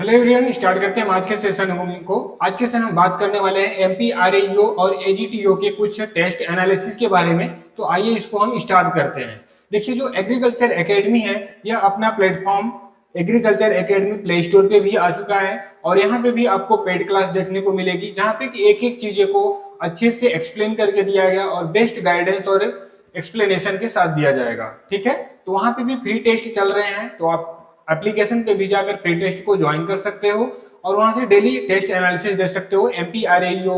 Hello everyone, start करते हैं आज के सेशन को। आज के सेशन हम बात करने वाले हैं एमपीआरएईओ और एजीटीओ के कुछ टेस्ट एनालिसिस के बारे में। तो आइए इसको हम स्टार्ट करते हैं। देखिए, जो एग्रीकल्चर एकेडमी है यह अपना platform agriculture academy play store पे भी आ चुका है और यहाँ पे भी आपको पेड क्लास देखने को मिलेगी, जहाँ पे एक एक चीजें को अच्छे से एक्सप्लेन करके दिया गया और बेस्ट गाइडेंस और एक्सप्लेनेशन के साथ दिया जाएगा। ठीक है, तो वहां पे भी फ्री टेस्ट चल रहे हैं, तो आप एप्लीकेशन पे भी जाकर प्री टेस्ट को ज्वाइन कर सकते हो और वहां से डेली टेस्ट एनालिसिस दे सकते हो। एमपीआरएईओ,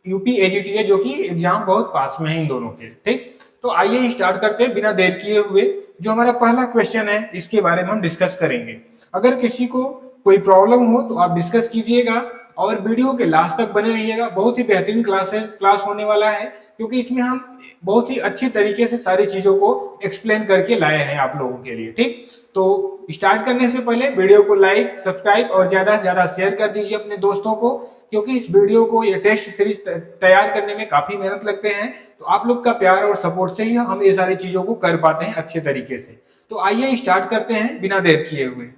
यूपी एजीटीए, जो कि एग्जाम बहुत पास में है इन दोनों के। ठीक, तो आइए स्टार्ट करते हैं बिना देर किए हुए। जो हमारा पहला क्वेश्चन है इसके बारे में हम डिस्कस करेंगे। अगर किसी को कोई प्रॉब्लम हो तो आप डिस्कस कीजिएगा और वीडियो के लास्ट तक बने रहिएगा। बहुत ही बेहतरीन क्लास होने वाला है, क्योंकि इसमें हम बहुत ही अच्छी तरीके से सारी चीजों को एक्सप्लेन करके लाए हैं आप लोगों के लिए। ठीक, तो स्टार्ट करने से पहले वीडियो को लाइक, सब्सक्राइब और ज्यादा से ज्यादा शेयर कर दीजिए अपने दोस्तों को, क्योंकि इस वीडियो को, ये टेस्ट सीरीज तैयार करने में काफी मेहनत लगते हैं। तो आप लोग का प्यार और सपोर्ट से ही हम ये सारी चीजों को कर पाते हैं अच्छे तरीके से। तो आइए स्टार्ट करते हैं बिना देर किए हुए।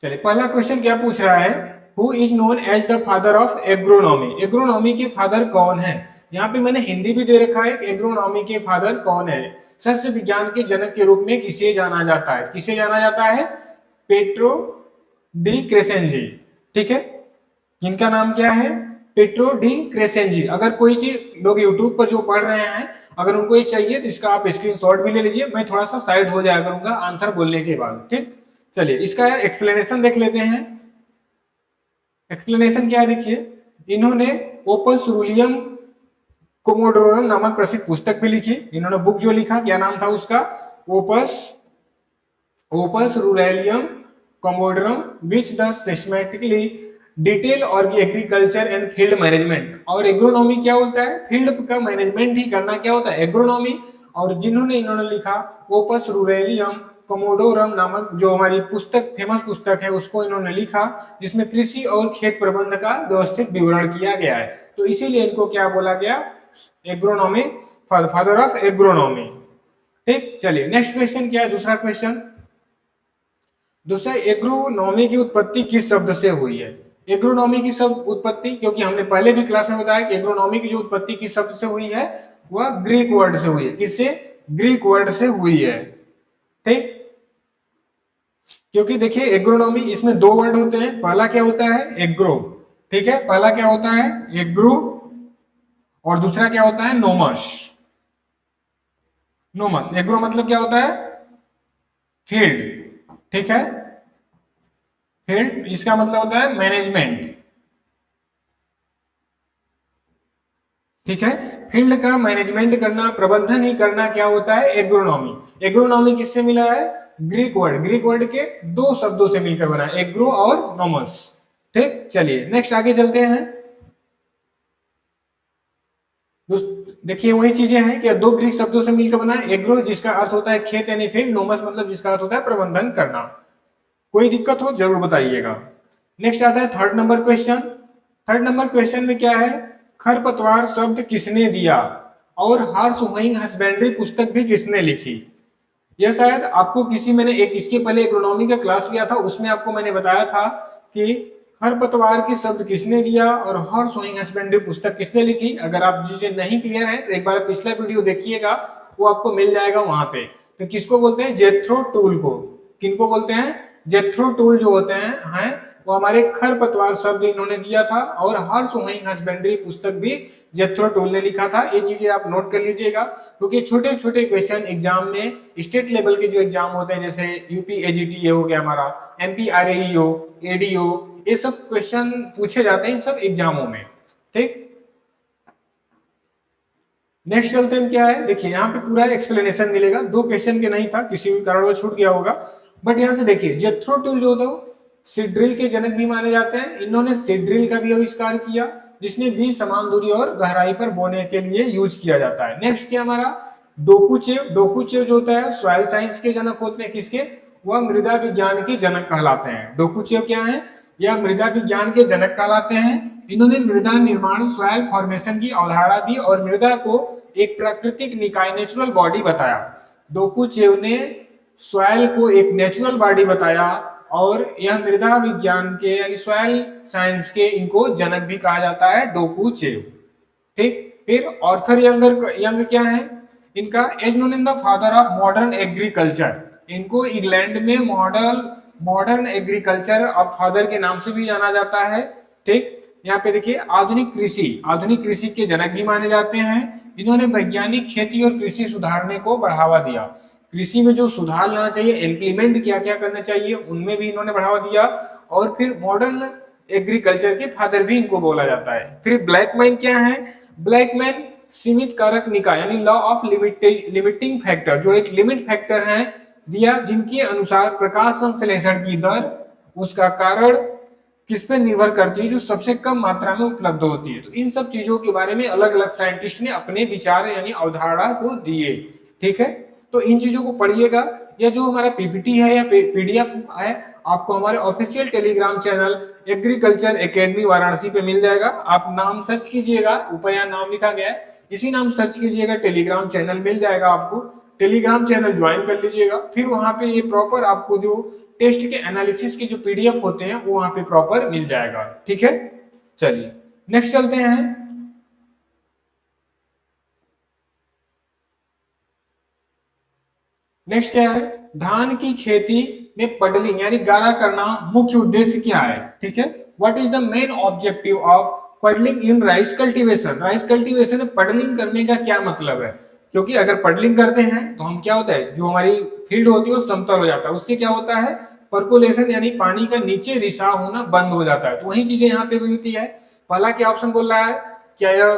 चलिए, पहला क्वेश्चन क्या पूछ रहा है, who is known as the father of agronomy. Agronomy के फादर कौन है? यहाँ पे मैंने हिंदी भी दे रखा है, एग्रोनॉमी के फादर कौन है। सस्य विज्ञान के जनक के रूप में किसे जाना जाता है? किसे जाना जाता है? Pietro de Crescenzi. ठीक है, जिनका नाम क्या है? Pietro de Crescenzi. अगर कोई चीज लोग यूट्यूब पर जो पढ़ रहे हैं, अगर उनको ये चाहिए तो इसका आप स्क्रीनशॉट भी ले लीजिए। मैं थोड़ा सा साइड हो जाया करूंगा आंसर बोलने के बाद। ठीक, चलिए इसका एक्सप्लेनेशन देख लेते हैं। एक्सप्लेनेशन क्या है, देखिए, इन्होंने ओपस रूलियम कोमोडोरम नामक प्रसिद्ध पुस्तक भी लिखी। इन्होंने बुक जो लिखा, क्या नाम था उसका? Opus Ruralium Commodorum which the systematically detail और एग्रीकल्चर एंड फील्ड मैनेजमेंट। और एग्रोनॉमी क्या होता है? फील्ड का मैनेजमेंट ही करना क्या होता है? एग्रोनॉमी। और इन्होंने लिखा ओपस रूरेलियम कोमोडोरम नामक जो हमारी पुस्तक, फेमस पुस्तक है, उसको इन्होंने लिखा, जिसमें कृषि और खेत प्रबंध का व्यवस्थित विवरण किया गया है। तो इसीलिए इनको क्या बोला गया? Agronomy, father of agronomy. ठीक, चलिए नेक्स्ट क्वेश्चन क्या है? दूसरा क्वेश्चन, दूसरा, एग्रोनॉमी की उत्पत्ति किस शब्द से हुई है? एग्रोनॉमी की शब्द उत्पत्ति, क्योंकि हमने पहले भी क्लास में बताया कि एग्रोनॉमी की जो उत्पत्ति किस शब्द से हुई है, वह ग्रीक वर्ड से हुई है। किससे? ग्रीक वर्ड से हुई है। ठीक, क्योंकि देखिए एग्रोनॉमी, इसमें दो वर्ड होते हैं। पहला क्या होता है? एग्रो। ठीक है, पहला क्या होता है? एग्रो, और दूसरा क्या होता है? नोमस। नोमस। एग्रो मतलब क्या होता है? फील्ड। ठीक है, फील्ड, इसका मतलब होता है मैनेजमेंट। ठीक है, फील्ड का मैनेजमेंट करना, प्रबंधन ही करना क्या होता है? एग्रोनॉमी। एग्रोनॉमी किससे मिला है? Greek word. ग्रीक वर्ड के दो शब्दों से मिलकर बना है, एग्रो और नोमस। ठीक, चलिए नेक्स्ट आगे चलते हैं। देखिए वही चीजें हैं कि दो ग्रीक शब्दों से मिलकर बना है, एग्रो जिसका अर्थ होता है खेत यानी फील्ड, नोमस मतलब जिसका अर्थ होता है प्रबंधन करना। कोई दिक्कत हो जरूर बताइएगा। नेक्स्ट आता है third number question. Third number question में क्या है? खरपतवार शब्द किसने दिया और हार्स होइंग हस्बेंड्री पुस्तक भी किसने लिखी? यह शायद आपको मैंने एक इसके पहले एग्रोनॉमी का क्लास लिया था, उसमें आपको मैंने बताया था कि खरपतवार के शब्द किसने दिया और हार्स होइंग हस्बेंड्री पुस्तक किसने लिखी। अगर आप चीजें नहीं क्लियर है तो एक बार पिछला वीडियो देखिएगा, वो आपको मिल जाएगा वहां पे। तो किसको बोलते हैं? जेथ्रो टूल को। किनको बोलते हैं? जेथ्रो टूल जो होते हैं वो हमारे खरपतवार शब्द इन्होंने दिया था, और हार्स होइंग हस्बेंड्री पुस्तक भी जेथ्रो टूल ने लिखा था। ये चीजें आप नोट कर लीजिएगा, क्योंकि छोटे छोटे क्वेश्चन एग्जाम में, स्टेट लेवल के जो एग्जाम होते हैं, जैसे यूपी एजीटीए हो गया हमारा, एमपीआरएईओ, एडीओ, ये सब क्वेश्चन पूछे जाते हैं सब एग्जामों में। ठीक, नेक्स्ट चलते हैं। क्या है, देखिए यहाँ पे पूरा एक्सप्लेनेशन मिलेगा। दो क्वेश्चन के नहीं था, किसी भी कारण वो छूट गया होगा, बट यहाँ से देखिए जेथ्रो टूल जो होता है सीड्रिल के जनक भी माने जाते हैं। इन्होंने सीड्रिल का भी आविष्कार किया, जिसने बीज समान दूरी और गहराई पर बोने के लिए यूज किया जाता है। नेक्स्ट क्या हमारा? डोकुचेव। डोकुचेव जो होता है सॉइल साइंस के जनक होते हैं। किसके? वह मृदा विज्ञान के जनक कहलाते हैं। डोकुचेव क्या है? यह मृदा विज्ञान के जनक कहलाते हैं। इन्होंने मृदा निर्माण, सॉइल फॉर्मेशन की अवधारणा दी और मृदा को एक प्राकृतिक निकाय, नेचुरल बॉडी बताया। डोकुचेव ने सॉइल को एक नेचुरल बॉडी बताया और यह मृदा विज्ञान के यानी सॉइल साइंस के इनको जनक भी कहा जाता है, डोकू-चेव। ठीक, फिर ऑर्थर यंग क्या है, इनका as known in the father of modern agriculture, इनको इंग्लैंड में मॉडर्न एग्रीकल्चर ऑफ फादर के नाम से भी जाना जाता है। ठीक, यहाँ पे देखिए आधुनिक कृषि के जनक भी माने जाते हैं। इन्होंने वैज्ञानिक खेती और कृषि सुधारने को बढ़ावा दिया, कृषि में जो सुधार लाना चाहिए, इम्प्लीमेंट क्या क्या करना चाहिए, उनमें भी इन्होंने बढ़ावा दिया। और फिर मॉडर्न एग्रीकल्चर के फादर भी इनको बोला जाता है। फिर ब्लैकमैन क्या है, ब्लैकमैन सीमित कारक निकाय यानी लॉ ऑफ लिमिटिंग फैक्टर, जो एक लिमिट फैक्टर है दिया, जिनके अनुसार प्रकाश संश्लेषण की दर उसका कारण किस पे निर्भर करती है, जो सबसे कम मात्रा में उपलब्ध होती है। तो इन सब चीजों के बारे में अलग अलग साइंटिस्ट ने अपने विचार यानी अवधारणा को दिए। ठीक है, तो इन चीजों को पढ़िएगा। या जो हमारा पीपीटी है या पीडीएफ है, आपको हमारे official Telegram channel agriculture academy Varanasi पे मिल जाएगा। आप नाम सर्च कीजिएगा, ऊपर यहाँ नाम लिखा गया है, इसी नाम सर्च कीजिएगा, टेलीग्राम चैनल मिल जाएगा आपको। टेलीग्राम चैनल ज्वाइन कर लीजिएगा। फिर वहां पे ये प्रॉपर आपको जो टेस्ट के एनालिसिस के जो पीडीएफ होते हैं वो वहां पे प्रॉपर मिल जाएगा। ठीक है, चलिए नेक्स्ट चलते हैं। नेक्स्ट क्या है, धान की खेती में पडलिंग यानी गारा करना मुख्य उद्देश्य क्या है। ठीक है, what is the main objective of puddling in rice cultivation. Rice cultivation में पडलिंग करने का क्या मतलब है, क्योंकि अगर पडलिंग करते हैं तो हम क्या होता है, जो हमारी फील्ड होती है वो समतल हो जाता है, उससे क्या होता है, परकोलेशन यानी पानी का नीचे रिसाव होना बंद हो जाता है। तो वही चीजें यहाँ पे भी होती है। पहला क्या ऑप्शन बोल रहा है, क्या यह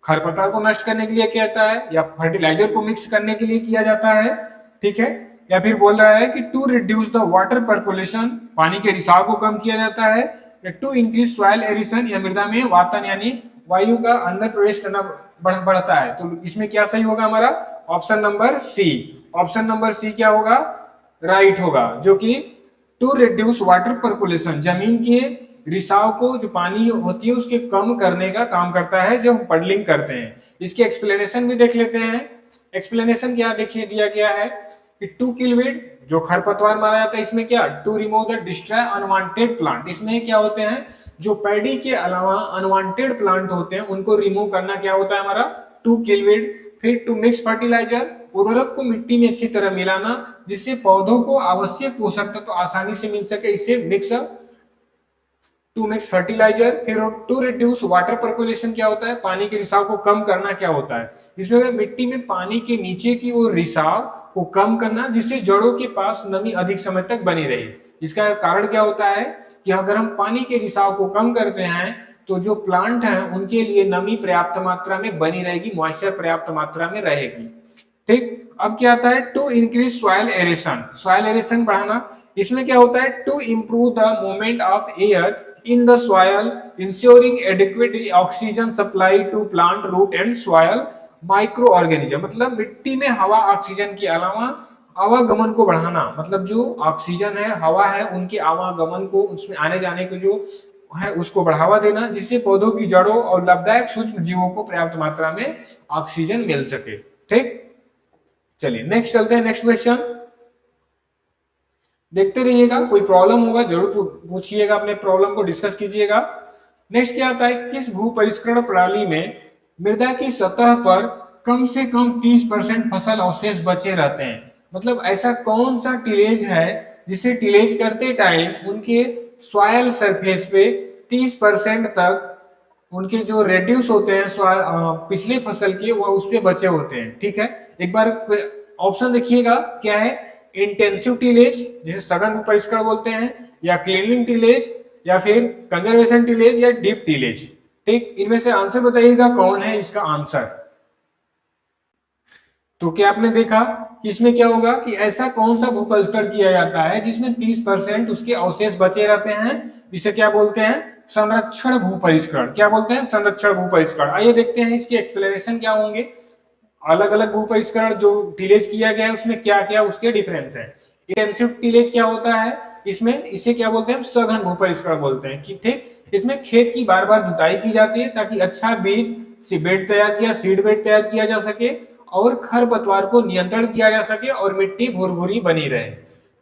खरपतवार को नष्ट करने के लिए कहता है या फर्टिलाइजर को मिक्स करने के लिए किया जाता है। ठीक है, या फिर बोल रहा है कि to reduce the water percolation, पानी के रिसाव को कम किया जाता है, या टू इंक्रीज सॉइल एरिशन या मृदा में वातन यानी वायु का अंदर प्रवेश करना बढ़ता है। तो इसमें क्या सही होगा हमारा, option number C. Option number C क्या होगा, राइट होगा, जो कि टू रिड्यूस वाटर परकोलेशन, जमीन के रिसाव को, जो पानी होती है उसके कम करने का काम करता है जब हम पडलिंग करते हैं। इसके एक्सप्लेनेशन भी देख लेते हैं। एक्सप्लेनेशन क्या देखिए दिया गया है कि टू किल वीड, जो खरपतवार मारा जाता है, इसमें क्या, to remove the destroy unwanted plant, इसमें क्या होते हैं, जो पैडी के अलावा अनवांटेड प्लांट होते हैं उनको रिमूव करना क्या होता है हमारा, टू किल वीड। फिर टू मिक्स फर्टिलाइजर, उर्वरक को मिट्टी में अच्छी तरह मिलाना जिससे पौधों को आवश्यक पोषक तत्व तो आसानी से मिल सके, इसे मिक्स टू मिक्स फर्टिलाइजर। फिर टू रिड्यूस वाटर परकोलेशन क्या होता है, पानी के रिसाव को कम करना क्या होता है, इसमें मिट्टी में पानी के नीचे की ओर रिसाव को कम करना जिससे जड़ों के पास नमी अधिक समय तक बनी रहे। इसका कारण क्या होता है कि अगर हम पानी के रिसाव को कम करते हैं तो जो प्लांट हैं उनके लिए नमी पर्याप्त मात्रा में बनी रहेगी, मॉइस्चर पर्याप्त मात्रा में रहेगी। ठीक, अब क्या आता है, to increase soil aeration, soil aeration बढ़ाना। इसमें क्या होता है, to improve the movement of air in the soil, ensuring adequate oxygen supply to plant root and soil microorganism, मतलब मिट्टी में हवा ऑक्सीजन के अलावा आवागमन को बढ़ाना, मतलब जो ऑक्सीजन है, हवा है, उनके आवागमन को, उसमें आने जाने को जो है उसको बढ़ावा देना जिससे पौधों की जड़ों और लाभदायक सूक्ष्म जीवों को पर्याप्त मात्रा में ऑक्सीजन मिल सके। ठीक, चलिए नेक्स्ट चलते हैं। नेक्स्ट क्वेश्चन देखते रहिएगा, कोई प्रॉब्लम होगा जरूर पूछिएगा, अपने प्रॉब्लम को डिस्कस कीजिएगा। नेक्स्ट क्या आता है, किस भू परिष्करण प्रणाली में मृदा की सतह पर कम से कम 30% फसल अवशेष बचे रहते हैं, मतलब ऐसा कौन सा टिलेज है जिसे टिलेज करते टाइम उनके सॉइल सरफेस पे 30% तक उनके जो रेड्यूस होते हैं पिछले फसल के, वो उस पे बचे होते हैं। ठीक है, एक बार ऑप्शन देखिएगा क्या है, इंटेंसिव टिलेज जिसे सघन भू परिष्करण बोलते हैं, या क्लीनिंग टिलेज, या फिर कंजर्वेशन टिलेज, या डीप टिलेज। ठीक, इनमें से आंसर बताइएगा कौन है इसका आंसर। तो क्या आपने देखा कि इसमें क्या होगा कि ऐसा कौन सा भू परिष्करण किया जाता है जिसमें 30% उसके अवशेष बचे रहते हैं, इसे क्या बोलते हैं, संरक्षण भू परिष्करण। क्या बोलते हैं, संरक्षण भू परिष्करण। आइए देखते हैं इसके एक्सप्लेनेशन क्या होंगे, अलग अलग भू परिष्करण जो टिलेज किया गया है उसमें क्या क्या उसके डिफरेंस है। इंटेंसिव टिलेज क्या होता है, इसमें इसे क्या बोलते हैं, सघन भू परिष्करण बोलते हैं। ठीक, इसमें खेत की बार बार जुताई की जाती है ताकि अच्छा बीज सीड बेड तैयार किया जा सके और खरपतवार को नियंत्रण किया जा सके और मिट्टी भुरभुरी बनी रहे।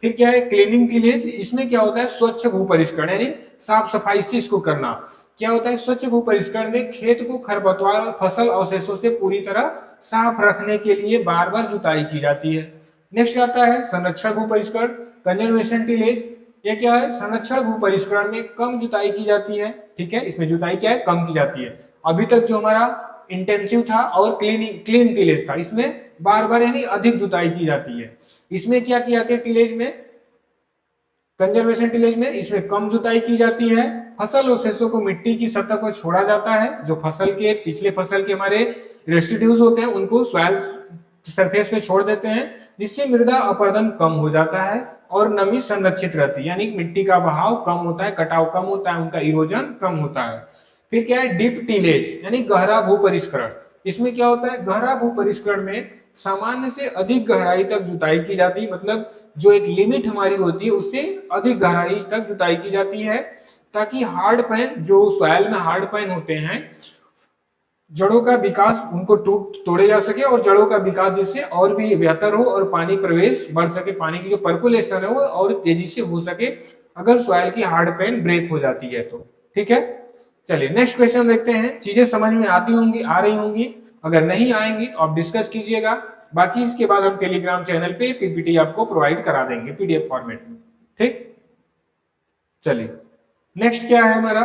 फिर क्या है क्लीनिंग टिलेज, इसमें क्या होता है स्वच्छ भू परिष्करण यानी साफ सफाई से इसको करना। क्या होता है स्वच्छ भू परिष्करण में खेत को खरपतवार और फसल अवशेषों से पूरी तरह साफ रखने के लिए बार बार जुताई की जाती है। नेक्स्ट आता है संरक्षण भू परिष्करण कंजर्वेशन टिलेज। ये क्या है संरक्षण भू परिष्करण में कम जुताई की जाती है, ठीक है, इसमें जुताई क्या है कम की जाती है। अभी तक जो हमारा इंटेंसिव था और क्लीन टिलेज था, इसमें बार बार यानी अधिक जुताई की जाती है। इसमें क्या की जाती है टिलेज में, कंजर्वेशन टिलेज में इसमें कम जुताई की जाती है। फसल अवशेषों को मिट्टी की सतह पर छोड़ा जाता है, जो फसल के पिछले फसल के हमारे रेसिड्यूज होते हैं उनको सॉइल सरफेस पे छोड़ देते हैं, जिससे मृदा अपरदन कम हो जाता है और नमी संरक्षित रहती है, यानी मिट्टी का बहाव कम होता है, कटाव कम होता है, उनका इरोजन कम होता है। फिर क्या है डीप टिलेज यानी गहरा भू परिष्करण। इसमें क्या होता है गहरा भू परिष्करण में सामान्य से अधिक गहराई तक जुताई की जाती है, मतलब जो एक लिमिट हमारी होती है उससे अधिक गहराई तक जुताई की जाती है, ताकि हार्ड पैन जो सॉइल में हार्ड पैन होते हैं जड़ों का विकास उनको तोड़े जा सके और जड़ों का विकास जिससे और भी बेहतर हो और पानी प्रवेश बढ़ सके, पानी की जो पर्कुलेशन है वो और तेजी से हो सके अगर सॉइल की हार्ड पैन ब्रेक हो जाती है तो। ठीक है, चलिए नेक्स्ट क्वेश्चन देखते हैं। चीजें समझ में आती होंगी, आ रही होंगी, अगर नहीं आएंगी तो आप डिस्कस कीजिएगा, बाकी इसके बाद हम टेलीग्राम चैनल पे पीपीटी आपको प्रोवाइड करा देंगे पीडीएफ फॉर्मेट में। ठीक, चलिए नेक्स्ट क्या है हमारा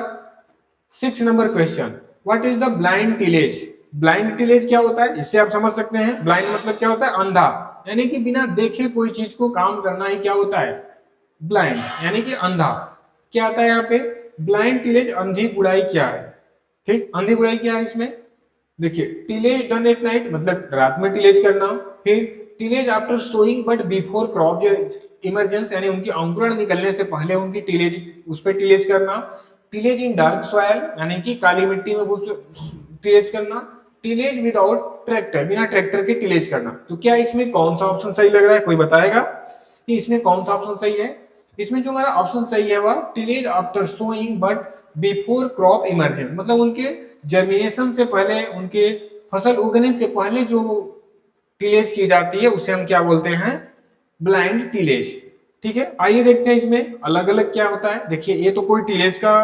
6 number question, what is the blind tillage. Blind tillage क्या होता है, इससे आप समझ सकते हैं ब्लाइंड मतलब क्या होता है अंधा, यानी कि बिना देखे कोई चीज को काम करना ही क्या होता है ब्लाइंड यानी कि अंधा। क्या आता है यहाँ पे ब्लाइंड टिलेज, अंधी गुड़ाई क्या है। ठीक, अंधी गुड़ाई क्या है इसमें देखिए, टिलेज डन एट नाइट मतलब रात में टिलेज करना। फिर tillage after sowing but before crop emergence यानी उनकी अंकुरण निकलने से पहले उनकी टिलेज उस पर टिलेज करना। टिलेज इन डार्क सॉइल यानी कि काली मिट्टी में टिलेज करना। टिलेज विदाउट ट्रैक्टर, बिना ट्रैक्टर के टिलेज करना। तो क्या इसमें कौन सा ऑप्शन सही लग रहा है, कोई बताएगा कि इसमें कौन सा ऑप्शन सही है। इसमें जो हमारा ऑप्शन सही है वह tillage after sowing but before crop emergence, मतलब उनके जर्मिनेशन से पहले, उनके फसल उगने से पहले जो टिलेज की जाती है उसे हम क्या बोलते हैं ब्लाइंड टिलेज। ठीक है, आइए देखते हैं इसमें अलग अलग क्या होता है। देखिए ये तो कोई टिलेज का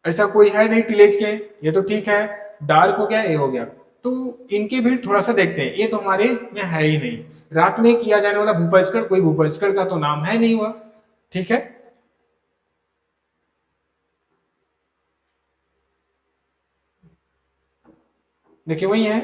ऐसा कोई है नहीं टिलेज के, ये तो ठीक है, डार्क हो गया, ये हो गया, तो इनके भी थोड़ा सा देखते हैं। ये तो हमारे में है ही नहीं, रात में किया जाने वाला भूपरिष्करण, कोई भूपरिष्करण का तो नाम है नहीं हुआ। ठीक है, देखिए वही है,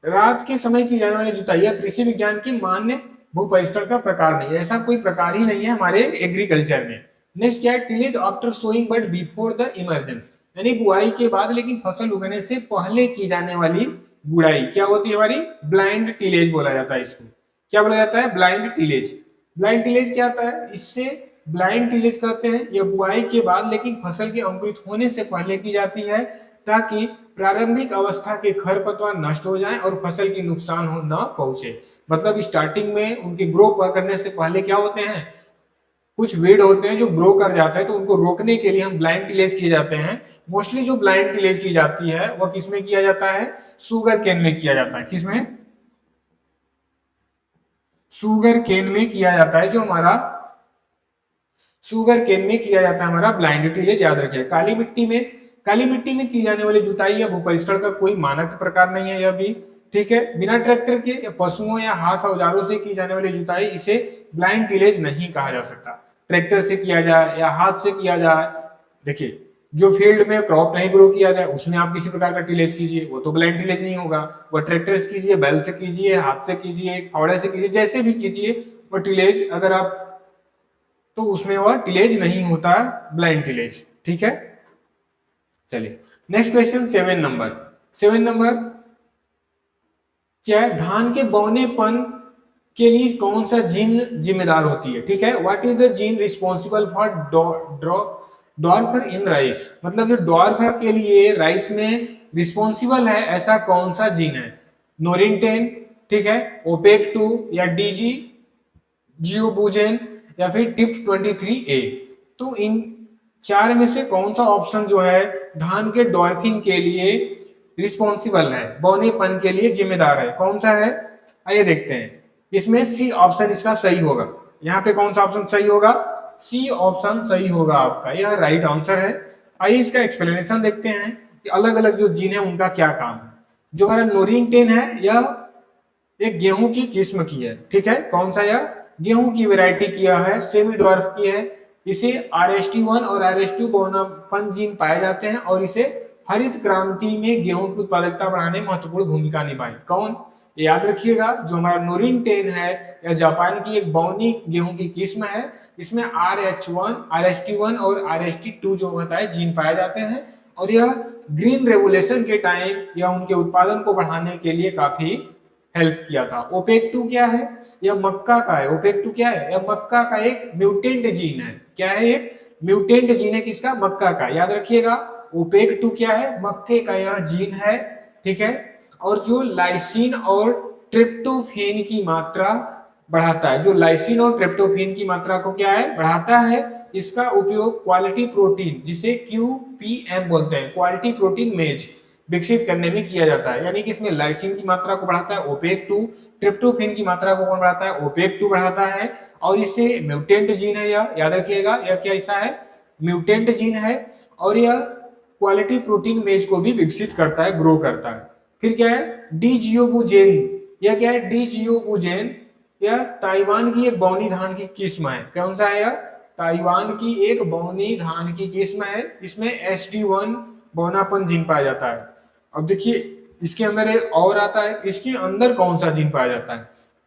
रात के समय की जाने वाली जुताई कृषि विज्ञान की मान्य भू परिष्करण का प्रकार नहीं है, ऐसा कोई प्रकार ही नहीं है हमारे एग्रीकल्चर में। नेक्स्ट क्या है tillage after sowing but before the emergence, यानी बुआई के बाद लेकिन फसल उगने से पहले की जाने वाली गुड़ाई क्या होती है हमारी ब्लाइंड टिलेज बोला जाता है। इसको क्या बोला जाता है ब्लाइंड टिलेज। ब्लाइंड टिलेज क्या आता है, इससे ब्लाइंड टिलेज कहते हैं, यह बुआई के बाद लेकिन फसल के अंकुरित होने से पहले की जाती है, ताकि प्रारंभिक अवस्था के खरपतवार नष्ट हो जाएं और फसल की नुकसान हो न पहुंचे। मतलब स्टार्टिंग में उनके ग्रो करने से पहले क्या होते हैं कुछ वीड होते हैं जो ग्रो कर जाते हैं, तो उनको रोकने के लिए हम ब्लाइंड टिलेज किए जाते हैं। मोस्टली जो ब्लाइंड टिलेज की जाती है वह किसमें किया जाता है शुगर केन में किया जाता है। किसमें, शुगर केन में किया जाता है, जो हमारा शुगर केन में किया जाता है हमारा ब्लाइंड टिलेज, याद रखिए। काली मिट्टी में की जाने वाली जुताई या भूपरिष्करण का कोई मानक प्रकार नहीं है यह भी। ठीक है, बिना ट्रैक्टर के या पशुओं या हाथ औजारों से की जाने वाली जुताई इसे ब्लाइंड टिलेज नहीं कहा जा सकता। ट्रैक्टर से किया जाए या हाथ से किया जाए, देखिए जो फील्ड में क्रॉप नहीं ग्रो किया जाए उसमें आप किसी प्रकार का टिलेज कीजिए, वो तो ब्लाइंड टिलेज नहीं होगा। वह ट्रैक्टर से कीजिए, बैल से कीजिए, हाथ से कीजिए, फावड़े से कीजिए, जैसे भी कीजिए वो टिलेज अगर आप, तो उसमें वह टिलेज नहीं होता ब्लाइंड टिलेज। ठीक है, चलिए नेक्स्ट क्वेश्चन 7 नंबर क्या है, धान के बौनेपन के लिए कौन सा जीन जिम्मेदार होती है। ठीक है, what is the gene responsible for dwarfer in rice, मतलब जो डॉर्फर के लिए राइस में रिस्पॉन्सिबल है ऐसा कौन सा जीन है। नोरिन 10, ठीक है, ओपेक 2 या डीजी जियोबुजेन या फिर टिप्स 23A। तो इन चार में से कौन सा ऑप्शन जो है धान के डॉर्फिंग के लिए रिस्पॉन्सिबल है, बौनेपन के लिए जिम्मेदार है। कौन सा है, आइए देखते हैं। इसमें सी ऑप्शन इसका सही होगा। यहाँ पे कौन सा ऑप्शन सही होगा, सी ऑप्शन सही होगा आपका, यह राइट आंसर है। आइए इसका एक्सप्लेनेशन देखते हैं कि अलग अलग जो जीन है उनका क्या काम है। जो हमारा नोरिन 10 है यह एक गेहूं की किस्म की है, ठीक है। कौन सा, यह गेहूं की वैरायटी किया है, सेमी डॉर्फ की है। इसे RST1 और RST2 बौनापन जीन पाए जाते हैं और इसे हरित क्रांति में गेहूं की उत्पादकता बढ़ाने में महत्वपूर्ण भूमिका निभाई। कौन, याद रखिएगा, जो हमारा नोरिन 10 है यह जापान की एक बौनी गेहूं की किस्म है। इसमें RH1, RST1 और RST2 जो होता है जीन पाए जाते हैं और यह ग्रीन रेवोल्यूशन के टाइम या उनके उत्पादन को बढ़ाने के लिए काफी हेल्प किया था। OPEC2 क्या है, यह मक्का का है। OPEC2 क्या है, यह मक्का का एक म्यूटेंट जीन है। क्या है, एक म्यूटेंट जीन है, किसका, मक्का का। याद रखिएगा OPEC2 क्या है, मक्के का यह जीन है, ठीक है। और जो लाइसिन और ट्रिप्टोफेन की मात्रा बढ़ाता है, जो लाइसिन और ट्रिप्टोफेन की मात्रा को क्या है, बढ़ाता है। इसका उपयोग क्वालिटी प्रोटीन, जिसे QPM बोलते हैं, क्वालिटी प्रोटीन मेज, विकसित करने में किया जाता है। यानी कि इसमें लाइसिन की मात्रा को बढ़ाता है OPEC2, ट्रिप्टोफेन की मात्रा को कौन बढ़ाता है, OPEC2 बढ़ाता है। और इसे म्यूटेंट जीन है, यह याद रखिएगा, यह क्या ऐसा है, म्यूटेंट जीन है। और यह क्वालिटी प्रोटीन मेज को भी विकसित करता है, ग्रो करता है। फिर क्या है, डीजियोबुजेन, यह क्या है, डीजियोबुजेन, यह ताइवान की एक बौनी धान की किस्म है। कौन सा है, यह ताइवान की एक बौनी धान की किस्म है। इसमें SD1 बौनापन जीन पाया जाता है। अब देखिए इसके अंदर एक और आता है, इसके अंदर कौन सा जीन पाया जाता है,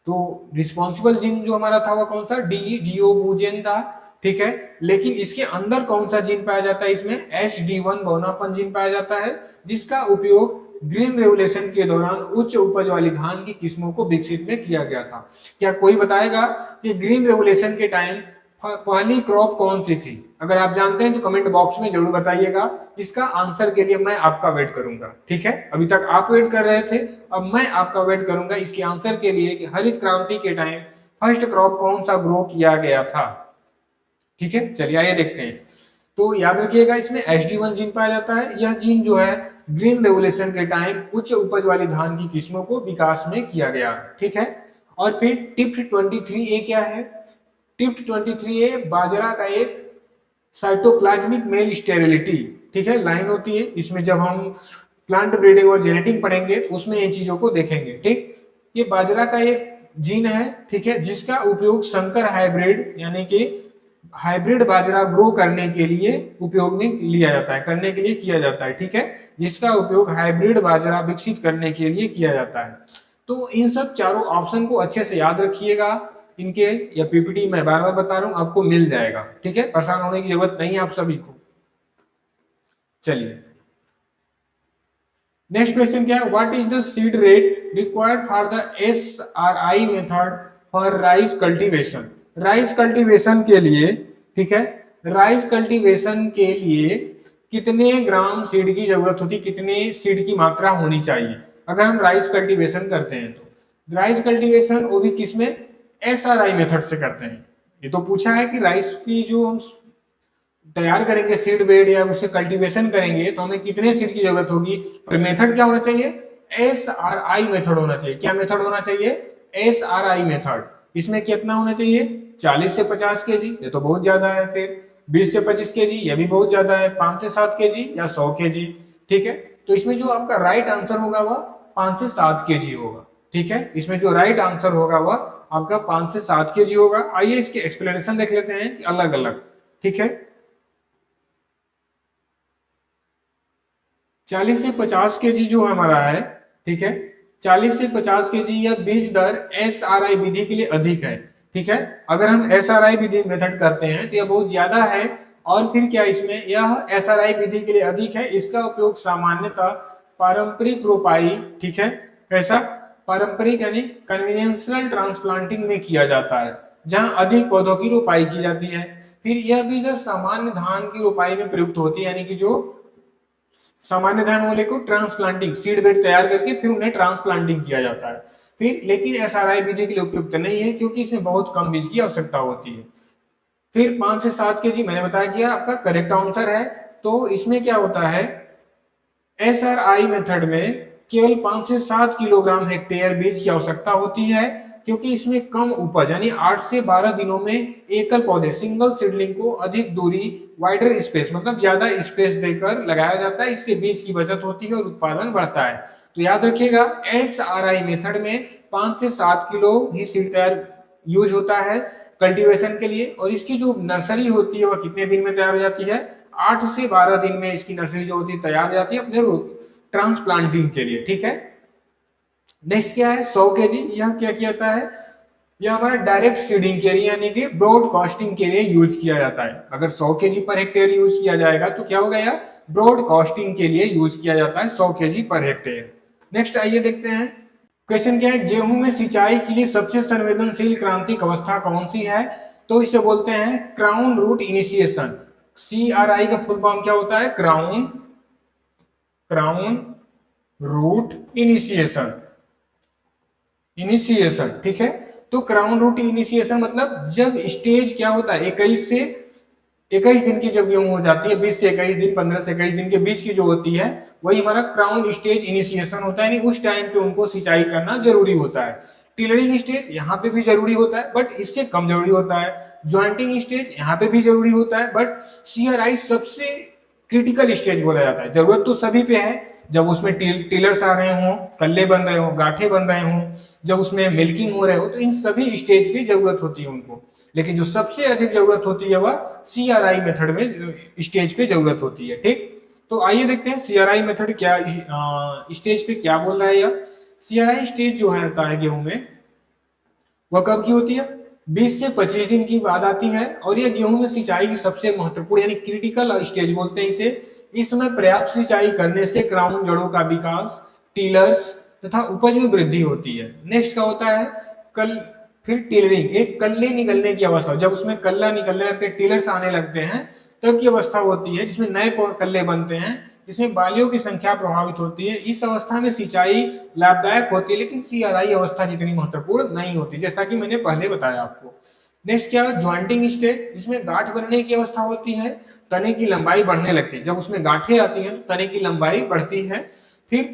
तो रिस्पॉन्सिबल जीन जो हमारा था वह कौन सा, डीजियोबुजेन था, ठीक है। लेकिन इसके अंदर कौन सा जीन पाया जाता है, इसमें SD1 बौनापन जीन पाया जाता है, जिसका उपयोग ग्रीन रेवोल्यूशन के दौरान उच्च उपज वाली धान की किस्मों को विकसित में किया गया था। क्या कोई बताएगा कि ग्रीन रेवोल्यूशन के टाइम पहली क्रॉप कौन सी थी? अगर आप जानते हैं तो कमेंट बॉक्स में जरूर बताइएगा। इसका आंसर के लिए मैं आपका वेट करूंगा, ठीक है। अभी तक आप वेट कर रहे थे, अब मैं आपका वेट करूंगा इसके आंसर के लिए कि हरित क्रांति के टाइम फर्स्ट क्रॉप कौन सा ग्रो किया गया था, ठीक है। चलिए आइए देखते हैं। तो याद रखिएगा इसमें SD1 जीन पाया जाता है। यह जीन जो है ग्रीन रेवोल्यूशन के टाइम उच्च उपज वाली धान की किस्मों को विकास में किया गया, ठीक है। और फिर TIPT23A क्या है, TIPT23A बाजरा का एक साइटोप्लाज्मिक मेल स्टेरिलिटी, ठीक है, लाइन होती है। इसमें जब हम प्लांट ब्रीडिंग और जेनेटिक पढ़ेंगे तो उसमें इन चीजों को देखेंगे, ठीक। ये बाजरा का एक जीन है, ठीक है, जिसका उपयोग संकर हाइब्रिड यानी कि हाइब्रिड बाजरा ग्रो करने के लिए उपयोग में लिया जाता है, करने के लिए किया जाता है, ठीक है। जिसका उपयोग हाइब्रिड बाजरा विकसित करने के लिए किया जाता है। तो इन सब चारों ऑप्शन को अच्छे से याद रखिएगा। इनके या PPT मैं बार बार बता रहा हूं, आपको मिल जाएगा, ठीक है। परेशान होने की जरूरत नहीं है आप सभी को। चलिए नेक्स्ट क्वेश्चन क्या है, what is the seed rate required for the SRI method for rice cultivation. Rice cultivation के लिए, ठीक है, राइस कल्टीवेशन के लिए कितने ग्राम सीड की जरूरत होती, कितने सीड की मात्रा होनी चाहिए अगर हम राइस कल्टीवेशन करते हैं। तो राइस कल्टीवेशन वो भी किसमें, SRI मेथड से करते हैं। ये तो पूछा है कि राइस की जो हम तैयार करेंगे सीड बेड या उसे कल्टीवेशन करेंगे तो हमें कितने सीड की जरूरत होगी, और मेथड क्या होना चाहिए, SRI मेथड होना चाहिए। क्या मेथड होना चाहिए, SRI मेथड। इसमें कितना होना चाहिए, 40 से 50 केजी, ये तो बहुत ज्यादा है। फिर 20 से 25 केजी, ये भी बहुत ज्यादा है। 5 से 7 केजी या 100 केजी, ठीक है। तो इसमें जो आपका राइट आंसर होगा वह 5 से 7 केजी होगा, ठीक है। इसमें जो राइट आंसर होगा वह आपका 5 से 7 केजी होगा। आइए इसके एक्सप्लेनेशन देख लेते हैं कि अलग अलग, ठीक है। 40 से 50 केजी जो हमारा है, ठीक है, 40 से 50 केजी यह बीज दर SRI विधि के लिए अधिक है, ठीक है। अगर हम SRI विधि मेथड करते हैं तो यह बहुत ज्यादा है। और फिर क्या इसमें यह SRI विधि के लिए अधिक है, इसका उपयोग सामान्यतः पारंपरिक रोपाई, ठीक है, कैसा, पारंपरिक यानी कन्वेंशनल ट्रांसप्लांटिंग में किया जाता है, जहां अधिक पौधों की रोपाई की जाती है। फिर यह बीज दर सामान्य धान की रोपाई में प्रयुक्त होती है, यानी कि जो सामान्य धान वाले को ट्रांसप्लांटिंग सीड बेड तैयार करके फिर उन्हें ट्रांसप्लांटिंग किया जाता है। फिर लेकिन SRI विधि के लिए उपयुक्त नहीं है क्योंकि इसमें बहुत कम बीज की आवश्यकता होती है। फिर 5 से 7 केजी मैंने बताया कि आपका करेक्ट आंसर है। तो इसमें क्या होता है, SRI मेथड में केवल 5 से 7 किलोग्राम हेक्टेयर बीज की आवश्यकता होती है, क्योंकि इसमें कम उपज यानी 8 से 12 दिनों में एकल पौधे सिंगल सीडलिंग को अधिक दूरी वाइडर स्पेस मतलब ज्यादा स्पेस देकर लगाया जाता है। इससे बीज की बचत होती है और उत्पादन बढ़ता है। तो याद रखिएगा, SRI मेथड में 5 से 7 किलो ही सीड तैयार यूज होता है कल्टीवेशन के लिए, और इसकी जो नर्सरी होती है वह कितने दिन में तैयार हो जाती है? 8 से 12 दिन में इसकी नर्सरी जो होती है तैयार हो जाती है अपने ट्रांसप्लांटिंग के लिए। ठीक है, नेक्स्ट क्या है? 100 केजी। यह क्या कहता है? यह हमारा डायरेक्ट सीडिंग के लिए यानी कि ब्रॉडकास्टिंग के लिए यूज किया जाता है। अगर 100 केजी पर हेक्टेयर यूज किया जाएगा तो क्या हो गया? ब्रॉडकास्टिंग के लिए यूज किया जाता है 100 केजी पर हेक्टेयर। नेक्स्ट आइए देखते हैं, क्वेश्चन क्या है? गेहूं में सिंचाई के लिए सबसे संवेदनशील क्रांतिक अवस्था कौन सी है? तो इसे बोलते हैं क्राउन रूट इनिशिएशन। CRI का फुल फॉर्म क्या होता है? Crown root initiation. ठीक है, तो क्राउन रूट इनिशिएशन मतलब जब स्टेज क्या होता है 21 दिन की जब गेहूं हो जाती है, 20 से 21 दिन, 15 से 21 दिन के बीच की जो होती है वही हमारा क्राउन स्टेज इनिशिएशन होता है। यानी उस टाइम पे उनको सिंचाई करना जरूरी होता है। टिलरिंग स्टेज यहाँ पे भी जरूरी होता है बट इससे कम जरूरी होता है। ज्वाइंटिंग स्टेज यहाँ पे भी जरूरी होता है बट CRI सबसे क्रिटिकल स्टेज बोला जाता है। जरूरत तो सभी पे है, जब उसमें टिलर्स आ रहे हो, कल्ले बन रहे हो, गांठे बन रहे हो, जब उसमें मिल्किंग हो रहे हो, तो इन सभी स्टेज पे जरूरत होती है उनको। लेकिन जो सबसे अधिक जरूरत होती है वह CRI मेथड में स्टेज पे जरूरत होती है। ठीक, तो आइए देखते हैं CRI मेथड क्या स्टेज पे क्या बोल रहा है। यह CRI स्टेज जो है होता है गेहूं में, वह कब की होती है? 20 से 25 दिन की बाद आती है, और यह गेहूं में सिंचाई की सबसे महत्वपूर्ण यानी क्रिटिकल स्टेज बोलते हैं इसे। इस समय पर्याप्त सिंचाई करने से क्राउन जड़ों का विकास, टीलर्स तथा उपज में वृद्धि होती है। नेक्स्ट क्या होता है? फिर टिलरिंग, एक कल्ले निकलने की अवस्था, जब उसमें कल्ला निकलने लगते हैं, टिलर्स आने लगते हैं, तब की अवस्था होती है जिसमें नए कल्ले बनते हैं, इसमें बालियों की संख्या प्रभावित होती है। इस अवस्था में सिंचाई लाभदायक होती है, लेकिन CRI अवस्था जितनी महत्वपूर्ण नहीं होती, जैसा कि मैंने पहले बताया आपको। नेक्स्ट क्या है? Jointing stage. इसमें गांठ बनने की अवस्था होती है, तने की लंबाई बढ़ने लगती है। जब उसमें गांठें आती हैं तो तने की लंबाई बढ़ती है, फिर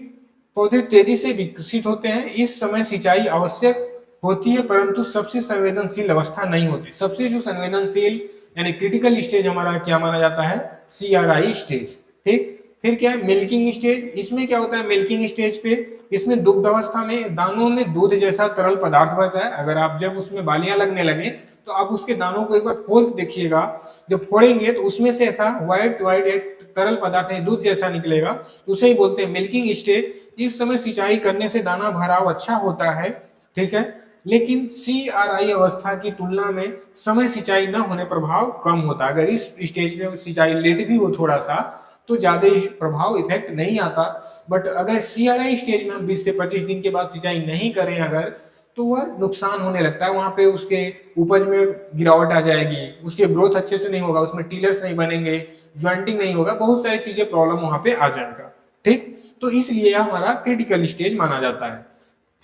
पौधे तेजी से विकसित होते हैं। इस समय सिंचाई आवश्यक होती है परंतु सबसे संवेदनशील अवस्था नहीं होती। सबसे जो संवेदनशील यानी क्रिटिकल स्टेज हमारा क्या माना जाता है? CRI stage. ठीक, फिर क्या है? Milking stage. इसमें क्या होता है? मिल्किंग स्टेज पे इसमें दुग्ध अवस्था में दानों में दूध जैसा तरल पदार्थ बनता है। अगर आप जब उसमें बालियां लगने लगे तो आप उसके दानों को एक बार फोड़ के देखिएगा, जब फोड़ेंगे तो उसमें से ऐसा व्हाइट व्हाइट एक तरल पदार्थ है, दूध जैसा निकलेगा, उसे ही बोलते हैं मिल्किंग स्टेज। इस समय सिंचाई करने से दाना भराव अच्छा होता है। ठीक है, लेकिन CRI अवस्था की तुलना में समय सिंचाई न होने प्रभाव कम होता है। अगर इस स्टेज में सिंचाई लेट भी हो थोड़ा सा तो ज्यादा प्रभाव इफेक्ट नहीं आता, बट अगर CRI स्टेज में हम 20 से 25 दिन के बाद सिंचाई नहीं करें अगर, तो वह नुकसान होने लगता है। वहां पे उसके उपज में गिरावट आ जाएगी, उसके ग्रोथ अच्छे से नहीं होगा, उसमें टीलर्स नहीं बनेंगे, ज्वाइंटिंग नहीं होगा, बहुत सारी चीजें प्रॉब्लम वहां पे आ जाएगा। ठीक, तो इसलिए हमारा क्रिटिकल स्टेज माना जाता है।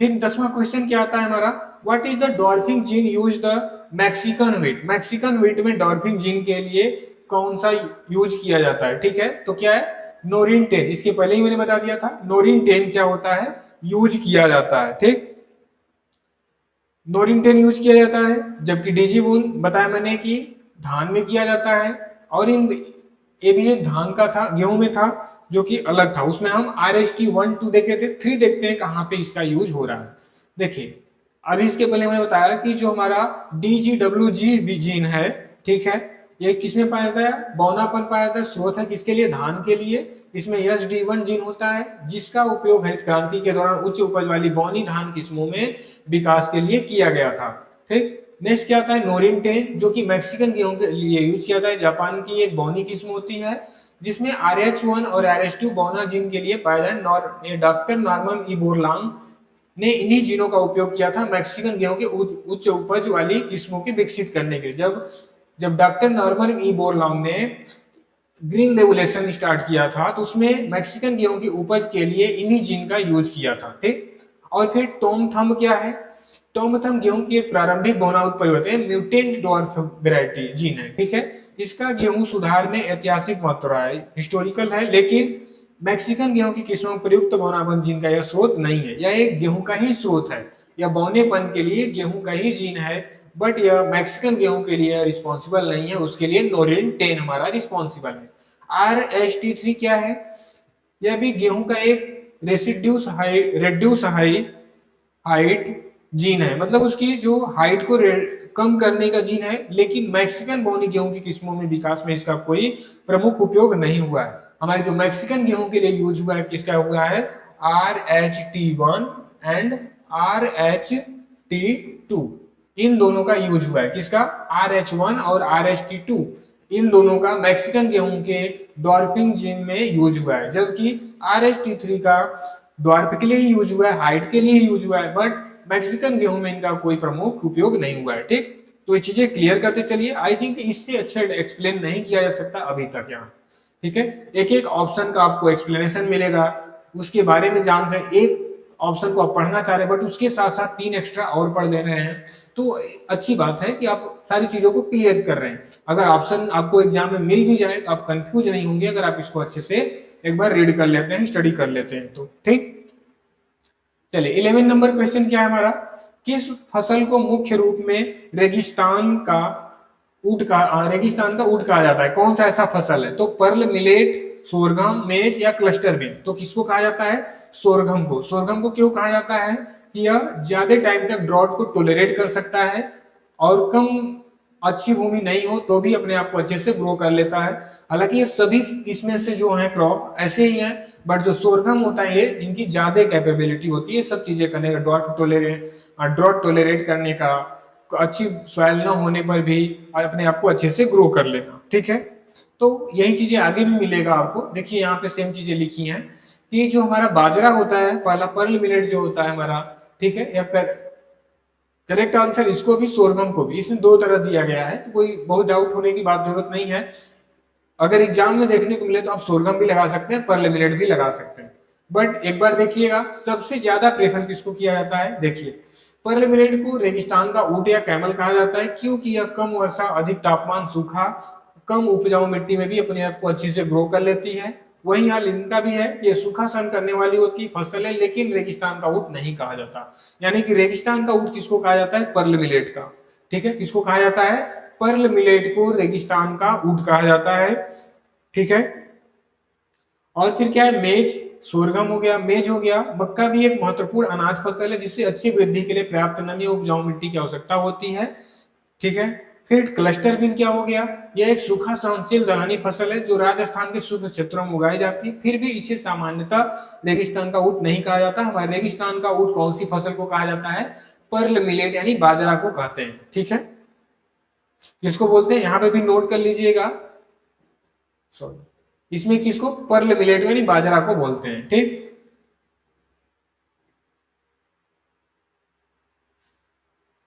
फिर 10वां क्वेश्चन क्या आता है हमारा? What is the dwarfing gene use the Mexican wheat? Mexican wheat में डॉर्फिंग जीन के लिए कौन सा यूज किया जाता है? ठीक है, तो क्या है? नोरिन 10। इसके पहले ही मैंने बता दिया था, नोरिन 10 क्या होता है? यूज किया जाता है। ठीक, नोरिन 10 यूज किया जाता है, जबकि डिजिवोन बताया मैंने कि धान में किया जाता है, और ये भी एक धान का था, गेहूं में था, जो कि अलग था। उसमें हम RST 1 2 देखे थे, 3 देखते हैं कहां पे इसका यूज हो रहा है। देखिए, अभी इसके पहले मैंने बताया कि जो हमारा DGWG जीन है, ठीक है, ये किसमें पाया जाता है? बौनापन पाया जाता है। स्रोत है किसके लिए? धान के लिए। इसमें SD1 जीन होता है, जिसका उपयोग हरित क्रांति के दौरान उच्च उपज वाली बौनी धान किस्मों में विकास के लिए किया गया था। ठीक, नेक्स्ट क्या आता है? नोरिन 10, जो कि मैक्सिकन गेहूं के लिए यूज किया जाता है। जापान की एक बौनी किस्म होती है जिसमें RH1 और RH2 बौना जीन के लिए पाया जाए। डॉक्टर नॉर्मन ई बोरलांग ने इन्हीं जीनों का उपयोग किया था मैक्सिकन गेहूं के उच्च उपज वाली किस्मों के विकसित करने के लिए। जब डॉक्टर नॉर्मन ई बोरलांग ने ग्रीन रेवोल्यूशन स्टार्ट किया था तो उसमें मैक्सिकन गेहूं की उपज के लिए इन्हीं जीन का यूज किया था। ठीक, और फिर टॉम थंब क्या है? टॉम थंब गेहूं की एक प्रारंभिक बौना उत्परिवर्तन है, म्यूटेंट डॉर्फ वैरायटी जीन है। ठीक है, इसका गेहूं सुधार में ऐतिहासिक महत्व रहा है, हिस्टोरिकल है, लेकिन मैक्सिकन गेहूं की किस्मों में प्रयुक्त बौनापन जीन का यह स्रोत नहीं है, यह एक गेहूं का ही स्रोत है, यह बौनेपन के लिए गेहूं का ही जीन है, बट यह मैक्सिकन गेहूं के लिए रिस्पॉन्सिबल नहीं है, उसके लिए नोरिन 10 हमारा रिस्पॉन्सिबल है। RH-T3 क्या है? यह भी गेहूं का एक रेड्यूस हाइट जीन है, मतलब उसकी जो हाइट को कम करने का जीन है, लेकिन मैक्सिकन बोनी गेहूं की किस्मों में विकास में इसका कोई प्रमुख उपयोग नहीं हुआ है। हमारे जो मैक्सिकन गेहूं के लिए यूज हुआ है किसका हुआ है? RH-T1 एंड RH-T2, इन दोनों का यूज हुआ है। किसका? RH1 और RH-T2, इन दोनों का मैक्सिकन गेहूं के डॉर्पिंग जीन में यूज हुआ है, जबकि RH-T3 का डॉर्प के लिए ही यूज हुआ है, हाइट के लिए यूज हुआ है, बट मैक्सिकन गेहूं में इनका कोई प्रमुख उपयोग नहीं हुआ है। ठीक, तो ये चीजें क्लियर करते चलिए। आई थिंक इससे अच्छा एक्सप्लेन नहीं किया जा सकता अभी तक यहाँ। ठीक है, एक एक ऑप्शन का आपको एक्सप्लेनेशन मिलेगा, उसके बारे में जान से एक ऑप्शन को आप पढ़ना चाह रहे हैं बट उसके साथ साथ 3 एक्स्ट्रा और पढ़ ले रहे हैं, तो अच्छी बात है कि आप सारी चीजों को क्लियर कर रहे हैं। अगर ऑप्शन आपको एग्जाम में मिल भी जाए तो आप कंफ्यूज नहीं होंगे अगर आप इसको अच्छे से एक बार रीड कर लेते हैं, स्टडी कर लेते हैं तो। ठीक, चलिए 11 नंबर क्वेश्चन क्या है हमारा? किस फसल को मुख्य रूप में रेगिस्तान का ऊंट कहा जाता है? कौन सा ऐसा फसल है? तो पर्ल, मिलेट, सोरगम, मेज या क्लस्टर बीन। तो किसको कहा जाता है? सोरगम को। सोरगम को क्यों कहा जाता है? कि यह ज्यादा टाइम तक ड्रॉट को टोलरेट कर सकता है और कम अच्छी भूमि नहीं हो तो भी अपने आप को अच्छे से ग्रो कर लेता है। हालांकि ये सभी इसमें से जो है क्रॉप ऐसे ही हैं, बट जो सोरगम होता है ये इनकी ज्यादा कैपेबिलिटी होती है सब चीजें करने का, ड्रॉट टोलरेट करने का, अच्छी सॉइल न होने पर भी अपने आप को अच्छे से ग्रो कर लेना। ठीक है, तो यही चीजें आगे भी मिलेगा आपको। देखिए यहाँ पे सेम चीजें लिखी हैं कि जो हमारा बाजरा होता है, पहला पर्ल मिलेट जो होता है हमारा, ठीक है, या करेक्ट आंसर इसको भी सोरगम को भी, इसमें 2 तरह दिया गया है, तो कोई बहुत डाउट होने की बात जरूरत नहीं है। अगर एग्जाम में देखने को मिले तो आप सोरगम भी लगा सकते हैं, पर्ल मिलेट भी लगा सकते हैं, बट एक बार देखिएगा सबसे ज्यादा प्रेफर किसको किया जाता है? देखिए पर्ल मिलेट को रेगिस्तान का ऊंट या कैमल कहा जाता है, क्योंकि यह कम वर्षा, अधिक तापमान, सूखा, कम उपजाऊ मिट्टी में भी अपने आप को अच्छी से ग्रो कर लेती है। वही हाल इनका भी है, ये सूखा सहन करने वाली होती है फसल है, लेकिन रेगिस्तान का ऊंट नहीं कहा जाता। यानी कि रेगिस्तान का ऊंट किसको कहा जाता है? पर्ल मिलेट का। ठीक है, किसको कहा जाता है? पर्ल मिलेट को रेगिस्तान का ऊंट कहा जाता है। ठीक है, और फिर क्या है? मेज, सोरगम हो गया, मेज हो गया। मक्का भी एक महत्वपूर्ण अनाज फसल है जिससे अच्छी वृद्धि के लिए पर्याप्त नमी और उपजाऊ मिट्टी की आवश्यकता होती है। ठीक है, फिर क्लस्टर बीन क्या हो गया? यह एक सूखा सहनशील दलहनी फसल है जो राजस्थान के शुष्क क्षेत्रों में उगाई जाती है, फिर भी इसे सामान्यतः रेगिस्तान का ऊंट नहीं कहा जाता। हमारे रेगिस्तान का ऊंट कौन सी फसल को कहा जाता है? पर्ल मिलेट यानी बाजरा को कहते हैं। ठीक है, किसको बोलते हैं? यहां पे भी नोट कर लीजिएगा, सॉरी, इसमें किसको? पर्ल मिलेट यानी बाजरा को बोलते हैं। ठीक,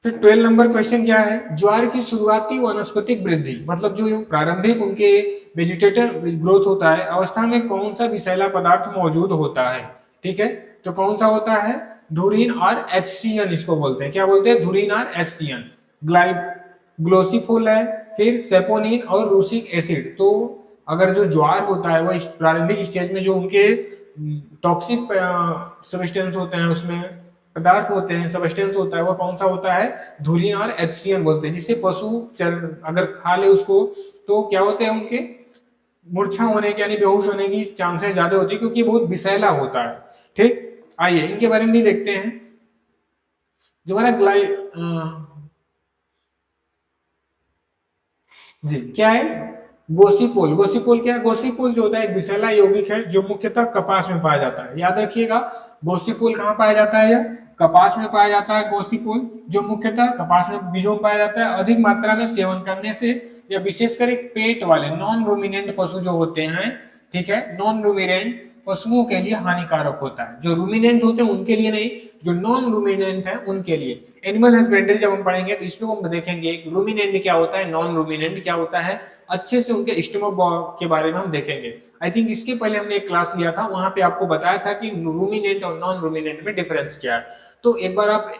फिर 12 नंबर क्वेश्चन क्या है? ज्वार की शुरुआती वनस्पतिक वृद्धि, मतलब जो प्रारंभिक उनके वेजिटेटिव ग्रोथ होता है अवस्था में कौन सा विषैला पदार्थ मौजूद होता है? ठीक है, तो कौन सा होता है? धुरीन और HCN इसको बोलते हैं। क्या बोलते हैं? धुरीन और HCN। ग्लोसिफोल है, फिर सेपोनिन और रूसिक एसिड। तो अगर जो ज्वार होता है वह प्रारंभिक स्टेज में जो उनके टॉक्सिक सब्सटेंस होते हैं, उसमें पदार्थ होते हैं, सब्सटेंस होता है, वो कौन सा होता है? धुरीन और HCN बोलते हैं, जिससे पशु अगर खा ले उसको तो क्या होते हैं? उनके मूर्छा होने के यानी बेहोश होने की चांसेस ज्यादा होती है, क्योंकि बहुत विषैला होता है। ठीक, आइए इनके बारे में भी देखते हैं। जो हमारा जी क्या है? गोसीपोल। गोसीपोल क्या है? गोसीपोल जो होता है एक विषैला यौगिक है जो मुख्यतः कपास में पाया जाता है। याद रखिएगा, गोसीपोल कहाँ पाया जाता है? या कपास में पाया जाता है। गोसीपोल जो मुख्यतः कपास में बीजों में पाया जाता है। अधिक मात्रा में सेवन करने से या विशेषकर एक पेट वाले नॉन रूमिनेंट पशु जो होते हैं, ठीक है, नॉन रूमिनेंट पशुओं के लिए हानिकारक होता है। जो रूमिनेंट होते हैं उनके लिए नहीं, जो नॉन रूमिनेंट है उनके लिए। एनिमल हस्बेंड्री जब हम पढ़ेंगे तो इसमें हम देखेंगे रूमिनेंट क्या होता है, नॉन रूमिनेंट क्या होता है, अच्छे से उनके स्टमक के बारे में हम देखेंगे। आई थिंक इसके पहले हमने एक क्लास लिया था, वहां पे आपको बताया था कि रूमिनेंट और नॉन रूमिनेंट में डिफरेंस क्या है। तो एक बार आप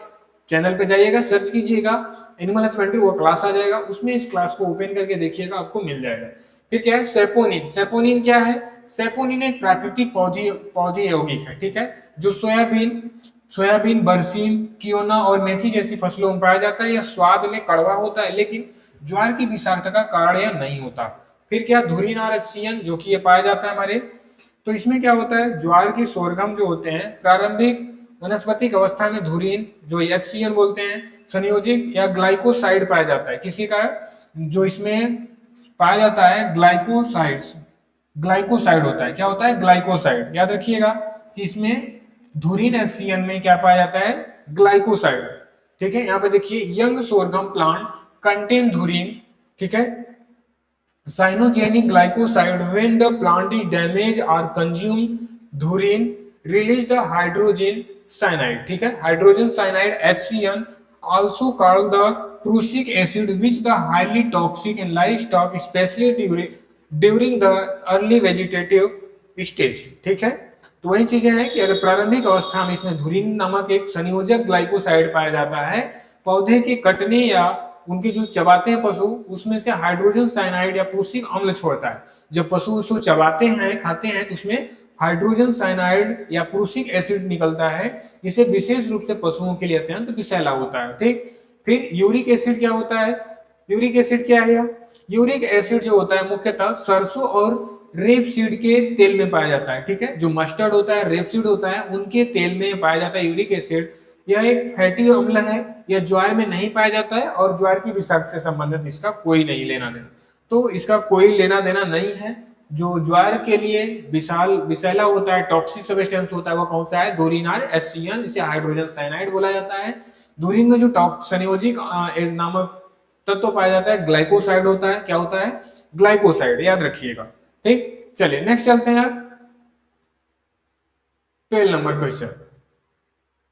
चैनल पे जाइएगा, सर्च कीजिएगा एनिमल हस्बेंड्री, वो क्लास आ जाएगा, उसमें इस क्लास को ओपन करके देखिएगा, आपको मिल जाएगा। फिर क्या है? सेपोनिन। सेपोनिन क्या है? सेपोनिन एक प्राकृतिक पौधी यौगिक है, ठीक है, जो सोयाबीन, बरसीम, कियोना और मेथी जैसी फसलों में पाया जाता है। यह स्वाद में कड़वा होता है, लेकिन ज्वार की विषाक्तता का कारण यह नहीं होता। फिर क्या, धुरीन और HCN जो कि ये पाया जाता है हमारे, तो इसमें क्या होता है, ज्वार के सोरगम जो होते हैं प्रारंभिक वनस्पतिक अवस्था में धुरीन जो HCN बोलते हैं संयोजित या ग्लाइकोसाइड पाया जाता है। किसके कारण, जो इसमें पाया जाता है ग्लाइकोसाइड होता है। क्या होता है, ग्लाइकोसाइड। याद रखिएगा कि इसमें धुरीन HCN में क्या पाया जाता है, ग्लाइकोसाइड। ठीक है, यहाँ पे देखिए, young sorghum plant contain dhurrin, ठीक है, cyanogenic glycoside when the plant is damage और consume dhurrin release the hydrogen cyanide, ठीक है, hydrogen cyanide HCN also called the prussic acid which the highly toxic in livestock especially during the early vegetative stage। ठीक है, तो वही चीजें हैं कि अगर प्रारंभिक अवस्था में इसमें धुरीन नामक एक संयोजक ग्लाइकोसाइड पाया जाता है, पौधे के कटने या उनके जो चबाते हैं पशु, उसमें से हाइड्रोजन साइनाइड या प्रूसिक अम्ल छोड़ता है। जब पशु उसको चबाते हैं, खाते हैं, तो उसमें हाइड्रोजन साइनाइड या प्रूसिक एसिड निकलता है। इसे विशेष रूप से पशुओं के लिए अत्यंत विषैला होता है। ठीक, फिर यूरिक एसिड क्या होता है, यूरिक एसिड क्या है, यूरिक एसिड जो होता है मुख्यतः सरसों और रेपसीड के तेल में पाया जाता है। ठीक है, जो मस्टर्ड होता है, रेपसीड होता है, उनके तेल में पाया जाता है यूरिक एसिड। यह एक फैटी अम्ल है, यह ज्वार में नहीं पाया जाता है और ज्वार की विषाक्त से संबंधित इसका कोई नहीं लेना देना, तो इसका कोई लेना देना नहीं है। जो ज्वार के लिए विषैला होता है, टॉक्सिक सब्सटेंस होता है, वो कौन सा है, धुरीन और HCN, जिसे हाइड्रोजन साइनाइड बोला जाता है। धुरीन में जो संयोजिक नामक तत्व पाया जाता है ग्लाइकोसाइड होता है। क्या होता है, ग्लाइकोसाइड, याद रखिएगा। ठीक, चलिए नेक्स्ट चलते हैं। 12 नंबर क्वेश्चन,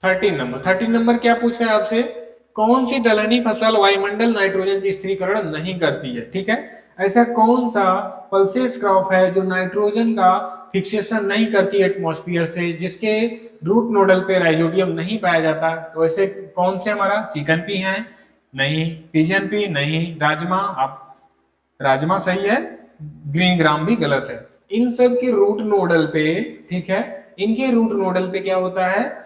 13 नंबर क्या पूछ रहा है आपसे, कौन सी दलहनी फसल वायुमंडल नाइट्रोजन की स्थिरीकरण नहीं करती है। ठीक है, ऐसा कौन सा पल्सेस क्रॉप है जो नाइट्रोजन का फिक्सेशन नहीं करती एटमॉस्फेयर से, जिसके रूट नोडल पे राइजोबियम नहीं पाया जाता। तो ऐसे कौन से हमारा, चिकन पी है नहीं, पिजन पी नहीं, राजमा, आप राजमा सही है, ग्रीन ग्राम भी गलत है। इन सब के रूट नोडल पे, ठीक है, इनके रूट नोडल पे क्या होता है,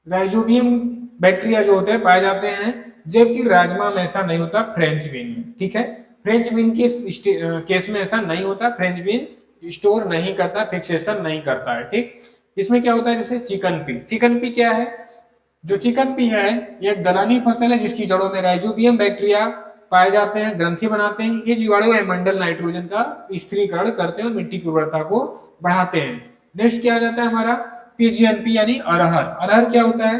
राइजोबियम बैक्टीरिया जो होते हैं पाए जाते हैं, जबकि राजमा में ऐसा नहीं होता, फ्रेंच बीन में। ठीक है, फ्रेंच बीन के केस में ऐसा नहीं होता, फ्रेंच बीन स्टोर नहीं करता, फिक्सेशन नहीं करता है। ठीक, इसमें क्या होता है, जैसे चिकन पी क्या है, जो चिकन पी है ये एक दलहनी फसल है जिसकी जड़ों में राइजोबियम बैक्टीरिया पाए जाते हैं, ग्रंथि बनाते हैं। ये जीवाणु वायुमंडल नाइट्रोजन का स्थिरीकरण करते हैं और मिट्टी की उर्वरता को बढ़ाते हैं। नेक्स्ट क्या आ जाता है हमारा, PGNP यानी अरहर क्या होता है,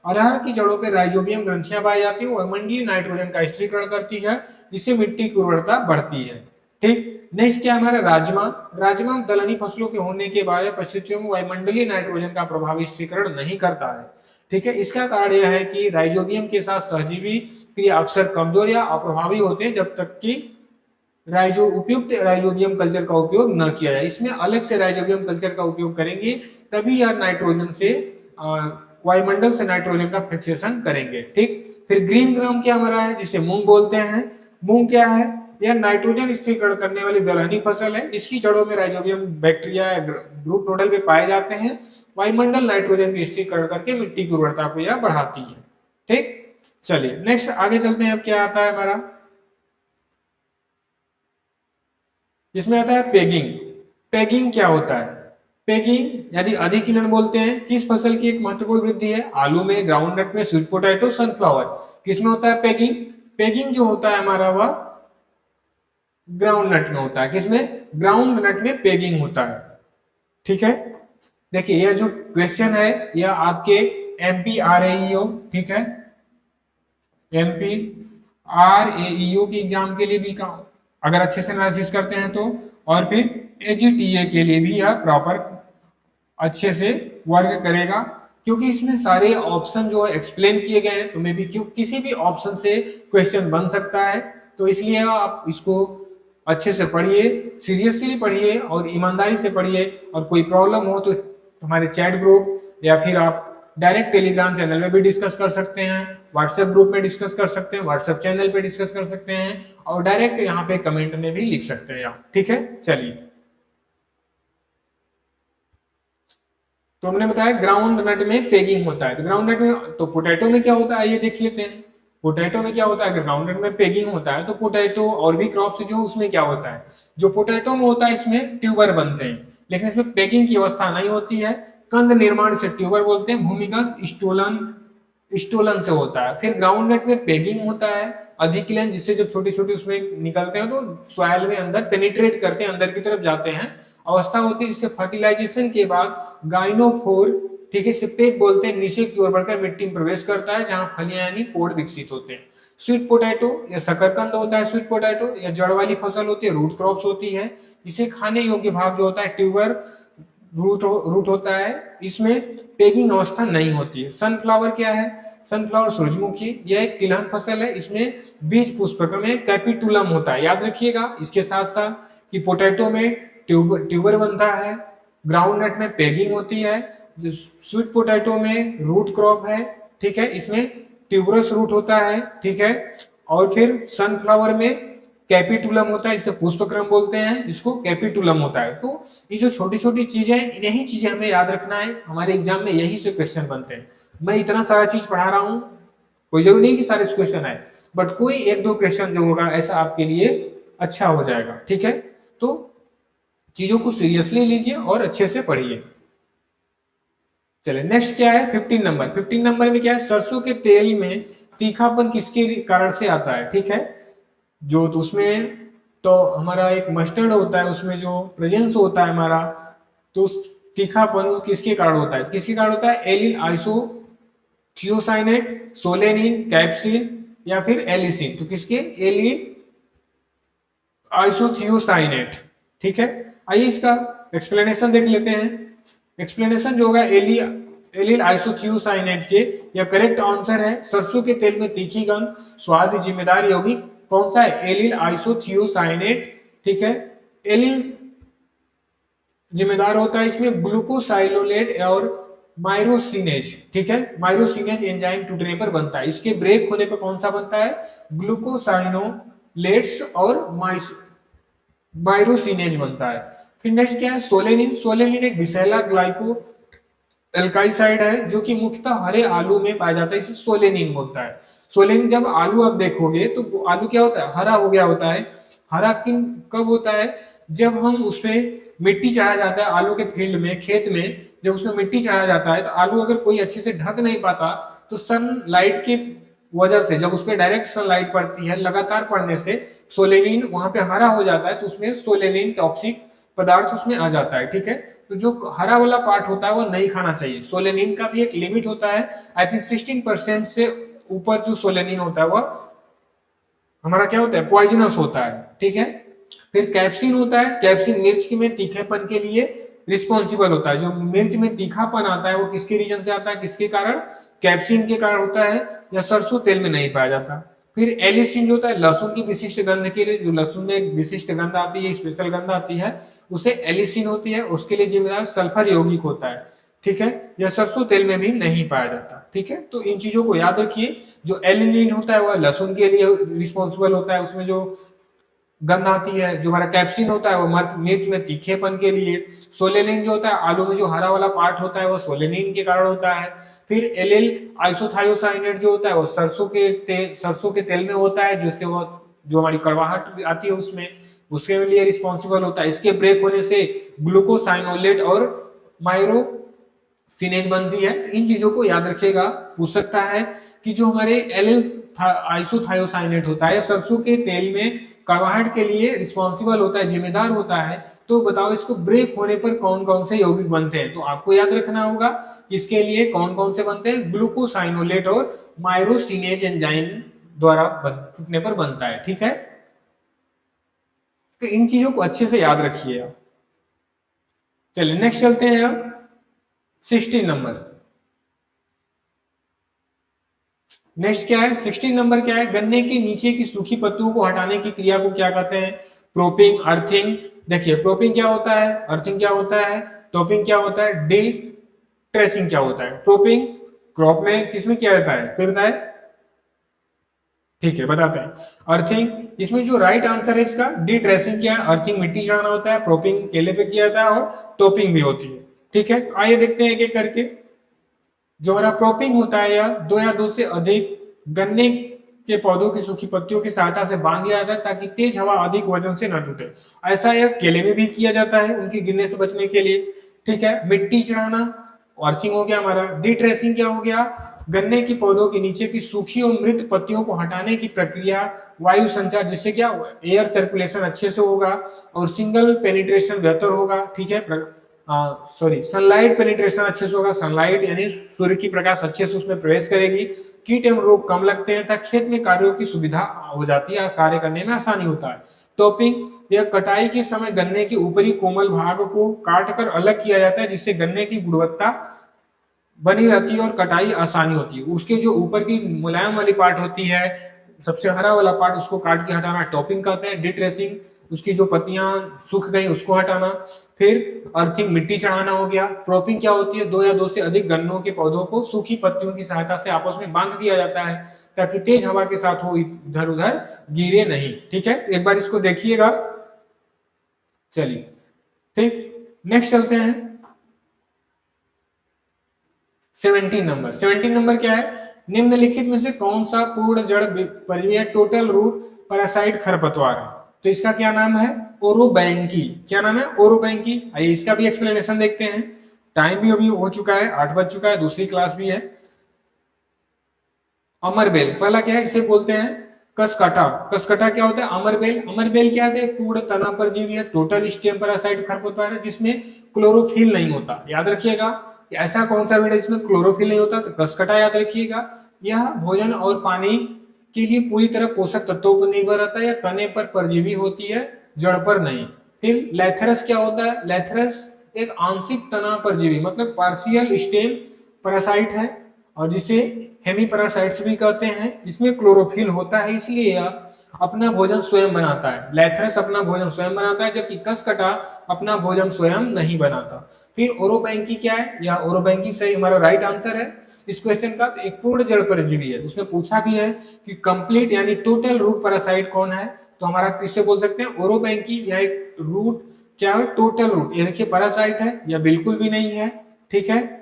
अरहर की जड़ों पे राइजोबियम ग्रंथियां पाई जाती है, वायुमंडलीय नाइट्रोजन का स्थिरीकरण करती है, जिससे मिट्टी की उर्वरता बढ़ती है। ठीक, नेक्स्ट क्या हमारा, राजमा दलहनी फसलों के होने के बाद परिस्थितियों में वायुमंडलीय नाइट्रोजन का प्रभावी स्थिरीकरण नहीं करता है। ठीक है, इसका कारण यह है कि राइजोबियम के साथ सहजीवी क्रिया अक्सर कमजोर या अप्रभावी होते हैं जब तक कि उपयुक्त राइजोबियम कल्चर का उपयोग न किया जाए। इसमें अलग से राइजोबियम कल्चर का उपयोग करेंगे तभी यह नाइट्रोजन से वायुमंडल से नाइट्रोजन का फिक्सेशन करेंगे। ठीक, फिर ग्रीन ग्राम क्या हमारा है, जिसे मूंग बोलते हैं। मूंग क्या है, यह नाइट्रोजन स्थिरीकरण करने वाली दलहनी फसल है। इसकी जड़ों में राइजोबियम बैक्टीरिया रूट नोडल पे पाए जाते हैं, वायुमंडल नाइट्रोजन की स्थिरीकरण करके मिट्टी की उर्वरता को यह बढ़ाती है। ठीक, चलिए नेक्स्ट आगे चलते हैं। अब क्या आता है हमारा, इसमें आता है पेगिंग क्या होता है, पेगिंग यदि अधिकिरण बोलते हैं, किस फसल की एक महत्वपूर्ण वृद्धि है, आलू में, ग्राउंडनट में, स्वीट पोटैटो, सनफ्लावर, किसमें होता है पेगिंग जो होता है हमारा वह ग्राउंडनट में होता है। किसमें, ग्राउंडनट में पेगिंग होता है। ठीक है, देखिए यह जो क्वेश्चन है यह आपके MPRAEO, ठीक है, MPRAEO के एग्जाम के लिए भी अगर अच्छे से एनालिसिस करते हैं तो, और फिर AGTA के लिए भी यह प्रॉपर अच्छे से वर्क करेगा, क्योंकि इसमें सारे ऑप्शन जो है एक्सप्लेन किए गए हैं। तो मे भी किसी भी ऑप्शन से क्वेश्चन बन सकता है, तो इसलिए आप इसको अच्छे से पढ़िए, सीरियसली पढ़िए और ईमानदारी से पढ़िए। और कोई प्रॉब्लम हो तो हमारे चैट ग्रुप या फिर आप डायरेक्ट टेलीग्राम चैनल में भी डिस्कस कर सकते हैं, व्हाट्सएप ग्रुप में डिस्कस कर सकते हैं, व्हाट्सएप चैनल पे डिस्कस कर सकते हैं, और डायरेक्ट यहाँ पे कमेंट में भी लिख सकते हैं आप। ठीक है, चलिए। तो हमने बताया ग्राउंड नट में पेगिंग होता है। तो ग्राउंड नट में, तो पोटैटो में क्या होता है ये देख लेते हैं। पोटैटो में क्या होता है, अगर ग्राउंड नट में पेगिंग होता है तो पोटैटो और भी क्रॉप्स जो उसमें क्या होता है, जो पोटैटो में होता है इसमें ट्यूबर बनते हैं, लेकिन इसमें पेगिंग की अवस्था नहीं होती है। कंद निर्माण से ट्यूबर बोलते हैं, भूमिगत स्टोलन स्टोलन से होता है। फिर ग्राउंड नट में पेगिंग होता है, अधिक्लेन, जिससे जब छोटे छोटे उसमें निकलते हैं तो सॉइल में अंदर पेनिट्रेट करते हैं, अंदर की तरफ जाते हैं। अवस्था होती है जिससे फर्टिलाइजेशन के बाद गाइनोफोर, ठीक है, सिपेक बोलते हैं, नीचे की ओर बढ़कर मिट्टी में प्रवेश करता है जहां फलियां यानी पोड विकसित होते हैं। स्वीट पोटैटो या शकरकंद होता है, स्वीट पोटैटो या जड़ वाली फसल होती है, रूट क्रॉप्स होती है। इसे खाने योग्य भाग जो होता है ट्यूबर रूट होता है, इसमें पेगिंग अवस्था नहीं होती है। सनफ्लावर क्या है, सनफ्लावर सूरजमुखी, यह एक तिलहन फसल है, इसमें बीज पुष्पक्रम में कैपिटुलम होता है, याद रखिएगा। इसके साथ साथ कि पोटैटो में ट्यूबर बनता है, ग्राउंड नट में पेगिंग होती है, जो स्वीट पोटैटो में रूट क्रॉप है, ठीक है, इसमें ट्यूबरस रूट होता है, ठीक है। और फिर सनफ्लावर में कैपिटुलम होता है, इसे पुष्पक्रम बोलते हैं, इसको कैपिटुलम होता है। तो ये जो छोटी छोटी चीजें, यही चीजें हमें याद रखना है, हमारे एग्जाम में यही से क्वेश्चन बनते हैं। मैं इतना सारा चीज पढ़ा रहा हूँ, कोई जरूरी नहीं कि सारे क्वेश्चन आए, बट कोई एक दो क्वेश्चन जो होगा ऐसा आपके लिए अच्छा हो जाएगा, ठीक है। तो चीजों को सीरियसली लीजिए और अच्छे से पढ़िए। चलिए नेक्स्ट क्या है, 15 नंबर। 15 नंबर में क्या है, सरसों के तेल में तीखापन किसके कारण से आता है, ठीक है। जो तो उसमें तो हमारा एक मस्टर्ड होता है, उसमें जो प्रेजेंस होता है हमारा, तो तीखापन किसके कारण होता है, किसके कारण होता है, एलिल आइसोथियोसाइनेट, सोलेनिन, कैप्सिन या फिर एलिसिन। तो किसके, एलिल आइसोथियोसाइनेट, ठीक है। आइए इसका एक्सप्लेनेशन देख लेते हैं। एक्सप्लेनेशन जो होगा एलिल आइसोथियोसाइनेट के, यह करेक्ट आंसर है। सरसों के तेल में तीखी गंध स्वाद जिम्मेदार यौगिक कौन सा है, एलिल आइसोथियोसाइनेट, ठीक है। एलिल जिम्मेदार होता है इसमें ग्लूकोसाइलोलेट और माइरोसिनेज, ठीक है। माइरोसिनेज एंजाइम टूटने पर बनता है, इसके ब्रेक होने पर कौन सा बनता है, ग्लूकोसाइनोलेट्स और माइरोसिनेज बनता है। फिर नेक्स्ट क्या है, सोलेनिन। सोलेनिन एक विषैला ग्लाइको एल्काइसाइड है जो कि मुख्यतः हरे आलू में पाया जाता है, इसे सोलेनिन बोलता है। सोलेनिन जब आलू आप देखोगे तो आलू क्या होता है, हरा हो गया होता है। हरा किन कब होता है, जब हम उसमें मिट्टी चढ़ाया जाता है, आलू के फील्ड में, खेत में जब उसमें मिट्टी चढ़ाया जाता है तो आलू अगर कोई अच्छे से ढक नहीं पाता तो सनलाइट की वजह से, जब उस पर डायरेक्ट सनलाइट पड़ती है लगातार पड़ने से सोलेनिन वहां पे हरा हो जाता है, तो उसमें सोलेनिन टॉक्सिक पदार्थ उसमें आ जाता है, ठीक है। तो जो हरा वाला पार्ट होता है वो नहीं खाना चाहिए। सोलेनिन का भी एक लिमिट होता है, आई थिंक 16% से ऊपर जो सोलेनिन होता है वह हमारा क्या होता है, पॉइजनस होता है, ठीक है। फिर कैप्सिन होता है, कैप्सिन मिर्च के में तीखेपन के लिए रिस्पॉन्सिबल होता है। जो मिर्च में तीखापन आता है वो किसके रीजन से आता है, किसके कारण, कैप्सिन के कारण होता है, या सरसों तेल में नहीं पाया जाता। फिर एलिसिन जो होता है लहसुन की विशिष्ट गंध के लिए, जो लहसुन में एक विशिष्ट गंध आती है, स्पेशल गंध आती है, उसे एलिसिन होती है, उसके लिए जिम्मेदार सल्फर यौगिक होता है, ठीक है। यह सरसों तेल में भी नहीं पाया जाता, ठीक है। तो इन चीजों को याद रखिए। जो एलिलिन होता है वह लहसुन के लिए रिस्पॉन्सिबल होता है, उसमें जो गंध आती है। जो हमारा कैप्सिन होता है वो मिर्च में तीखेपन के लिए। सोलेनिन जो होता है आलू में जो हरा वाला पार्ट होता है वो सोलेनिन के कारण होता है। फिर एलिल आइसोथायोसाइनेट जो होता है वो सरसों के तेल में होता है, जिससे वो जो हमारी कड़वाहट आती है उसमें, उसके लिए रिस्पॉन्सिबल होता है। इसके ब्रेक होने से ग्लूकोसाइनोलेट और माइरोसिनेज बनती है। इन चीजों को याद रखिएगा। पूछ सकता है कि जो हमारे एलिल आइसोथायोसाइनेट होता है सरसों के तेल में कड़वाहट के लिए रिस्पॉन्सिबल होता है, जिम्मेदार होता है, तो बताओ इसको ब्रेक होने पर कौन कौन से यौगिक बनते हैं। तो आपको याद रखना होगा इसके लिए कौन कौन से बनते हैं, ग्लूकोसाइनोलेट और माइरोसिनेज एंजाइम द्वारा टूटने पर बनता है, ठीक है। तो इन चीजों को अच्छे से याद रखिए आप। चलिए नेक्स्ट चलते हैं अब 16 नंबर। नेक्स्ट क्या है, 16 नंबर क्या है, गन्ने के नीचे की सूखी पत्तियों को हटाने की क्रिया को क्या कहते हैं, प्रोपिंग, अर्थिंग। देखिए प्रोपिंग क्या होता है, अर्थिंग क्या होता है, टॉपिंग क्या होता है, डी ट्रेसिंग क्या होता है। प्रोपिंग क्रॉप में किसमें किया जाता है, कोई बताए, ठीक है बताते हैं। अर्थिंग, इसमें जो राइट आंसर है इसका डी ट्रेसिंग क्या है, अर्थिंग मिट्टी चढ़ाना होता है, प्रोपिंग केले पे किया जाता है और टॉपिंग भी होती है, ठीक है, आइए देखते हैं एक एक करके। जो हमारा क्रॉपिंग होता है या दो से अधिक गन्ने के पौधों की सूखी पत्तियों की सहायता से बांध दिया जाता है ताकि तेज हवा अधिक वजन से न टूटे। ऐसा यह केले में भी किया जाता है उनकी गिरने से बचने के लिए। ठीक है, मिट्टी चढ़ाना अर्थिंग हो गया हमारा। डिट्रेसिंग क्या हो गया, गन्ने की पौधों के नीचे की सूखी और मृत पत्तियों को हटाने की प्रक्रिया, वायु संचार जिससे क्या एयर सर्कुलेशन अच्छे से होगा और सिंगल पेनिट्रेशन बेहतर होगा। ठीक है, सनलाइट पेनिट्रेशन अच्छे से होगा, सनलाइट यानी सूर्य की प्रकाश अच्छे से उसमें प्रवेश करेगी, कीट एवं रोग कम लगते हैं तथा खेत में कार्यों की सुविधा हो जाती है, कार्य करने में आसानी होता है। टॉपिंग, यह कटाई के समय गन्ने के ऊपरी कोमल भाग को काट कर अलग किया जाता है जिससे गन्ने की गुणवत्ता बनी रहती है और कटाई आसानी होती है। उसके जो ऊपर की मुलायम वाली पार्ट होती है, सबसे हरा वाला पार्ट, उसको काट के हटाना टॉपिंग कहते हैं। डिट्रेसिंग, उसकी जो पत्तियां सूख गई उसको हटाना। फिर अर्थिंग, मिट्टी चढ़ाना हो गया। क्रॉपिंग क्या होती है, दो से अधिक गन्नों के पौधों को सूखी पत्तियों की सहायता से आपस में बांध दिया जाता है ताकि तेज हवा के साथ वो इधर उधर गिरे नहीं। ठीक है, एक बार इसको देखिएगा। चलिए ठीक, नेक्स्ट चलते हैं 17 नंबर क्या है, निम्नलिखित में से कौन सा पूर्ण जड़ परजीवी टोटल रूट पैरासाइट खरपतवार है। तो इसका क्या नाम है, ओरोबैंकी। क्या नाम है, ओरोबैंकी। आइए इसका भी एक्सप्लेनेशन देखते हैं। टाइम भी अभी हो चुका है, 8 बज चुका है, दूसरी क्लास भी है। अमरबेल, पहला क्या है, इसे बोलते हैं कसकटा। कसकटा क्या होता है, अमरबेल। अमरबेल क्या है, पूर्ण तना परजीवी है, टोटल स्टेम पैरासाइट खरपतवार है जिसमें क्लोरोफिल नहीं होता। याद रखिएगा, ऐसा कौन सा पेड़ है जिसमें क्लोरोफिल नहीं होता, तो कसकटा याद रखिएगा। यह भोजन और पानी के लिए पूरी तरह पोषक तत्वों पर निर्भर रहता है, या तने पर परजीवी होती है, जड़ पर नहीं। फिर लेथरस क्या होता है, लेथरस एक आंशिक तना परजीवी मतलब पार्शियल स्टेम पैरासाइट है और जिसे हेमीपैरासाइट्स भी कहते हैं। इसमें क्लोरोफिल होता है इसलिए यह अपना भोजन स्वयं बनाता है। लेथरस अपना भोजन स्वयं बनाता है जबकि कसकटा अपना भोजन स्वयं नहीं बनाता। फिर ओरोबैंकी क्या है, यह ओरोबैंकी सही हमारा राइट आंसर है इस क्वेश्चन का। तो एक पूर्ण जड़ परजीवी है, उसमें पूछा भी है कि कंप्लीट यानी टोटल रूट पैरासाइट कौन है, तो हमारा किससे बोल सकते हैं, ओरोबैंकी। यह एक रूट क्या है, टोटल रूट। ये देखिए पैरासाइट है या बिल्कुल भी नहीं है। ठीक है,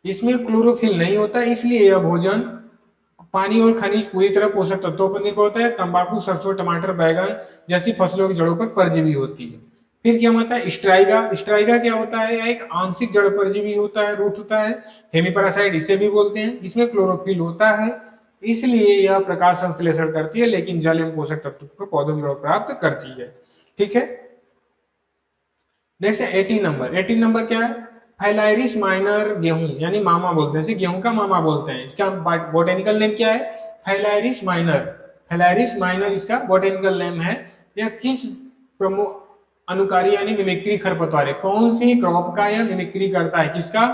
इसमें क्लोरोफिल नहीं होता इसलिए यह भोजन पानी और खनिज पूरी तरह पोषक तत्वों पर निर्भर होता है। तंबाकू, सरसों, टमाटर, बैगन जैसी फसलों की जड़ों पर परजीवी होती है। फिर क्या होता है, स्ट्राइगा। स्ट्राइगा क्या होता है, यह एक आंशिक जड़ परजीवी होता है, रूट होता है, हेमीपैरासाइट इसे भी बोलते हैं। इसमें क्लोरोफिल होता है इसलिए यह प्रकाश संश्लेषण करती है लेकिन जल एवं पोषक तत्व को पौधों की जड़ प्राप्त करती है। ठीक है, नेक्स्ट है 18 नंबर क्या है, फाइलाइरिस माइनर गेहूं यानी मामा बोलते हैं, इसे गेहूं का मामा बोलते हैं। इसका बोटेनिकल नेम क्या है, फाइलाइरिस माइनर। फाइलाइरिस माइनर इसका बोटेनिकल नेम है। यह किस प्रमुख अनुकारी यानी मिमिक्री खरपतवार है, कौन सी क्रॉप का यह मिमिक्री करता है, किसका,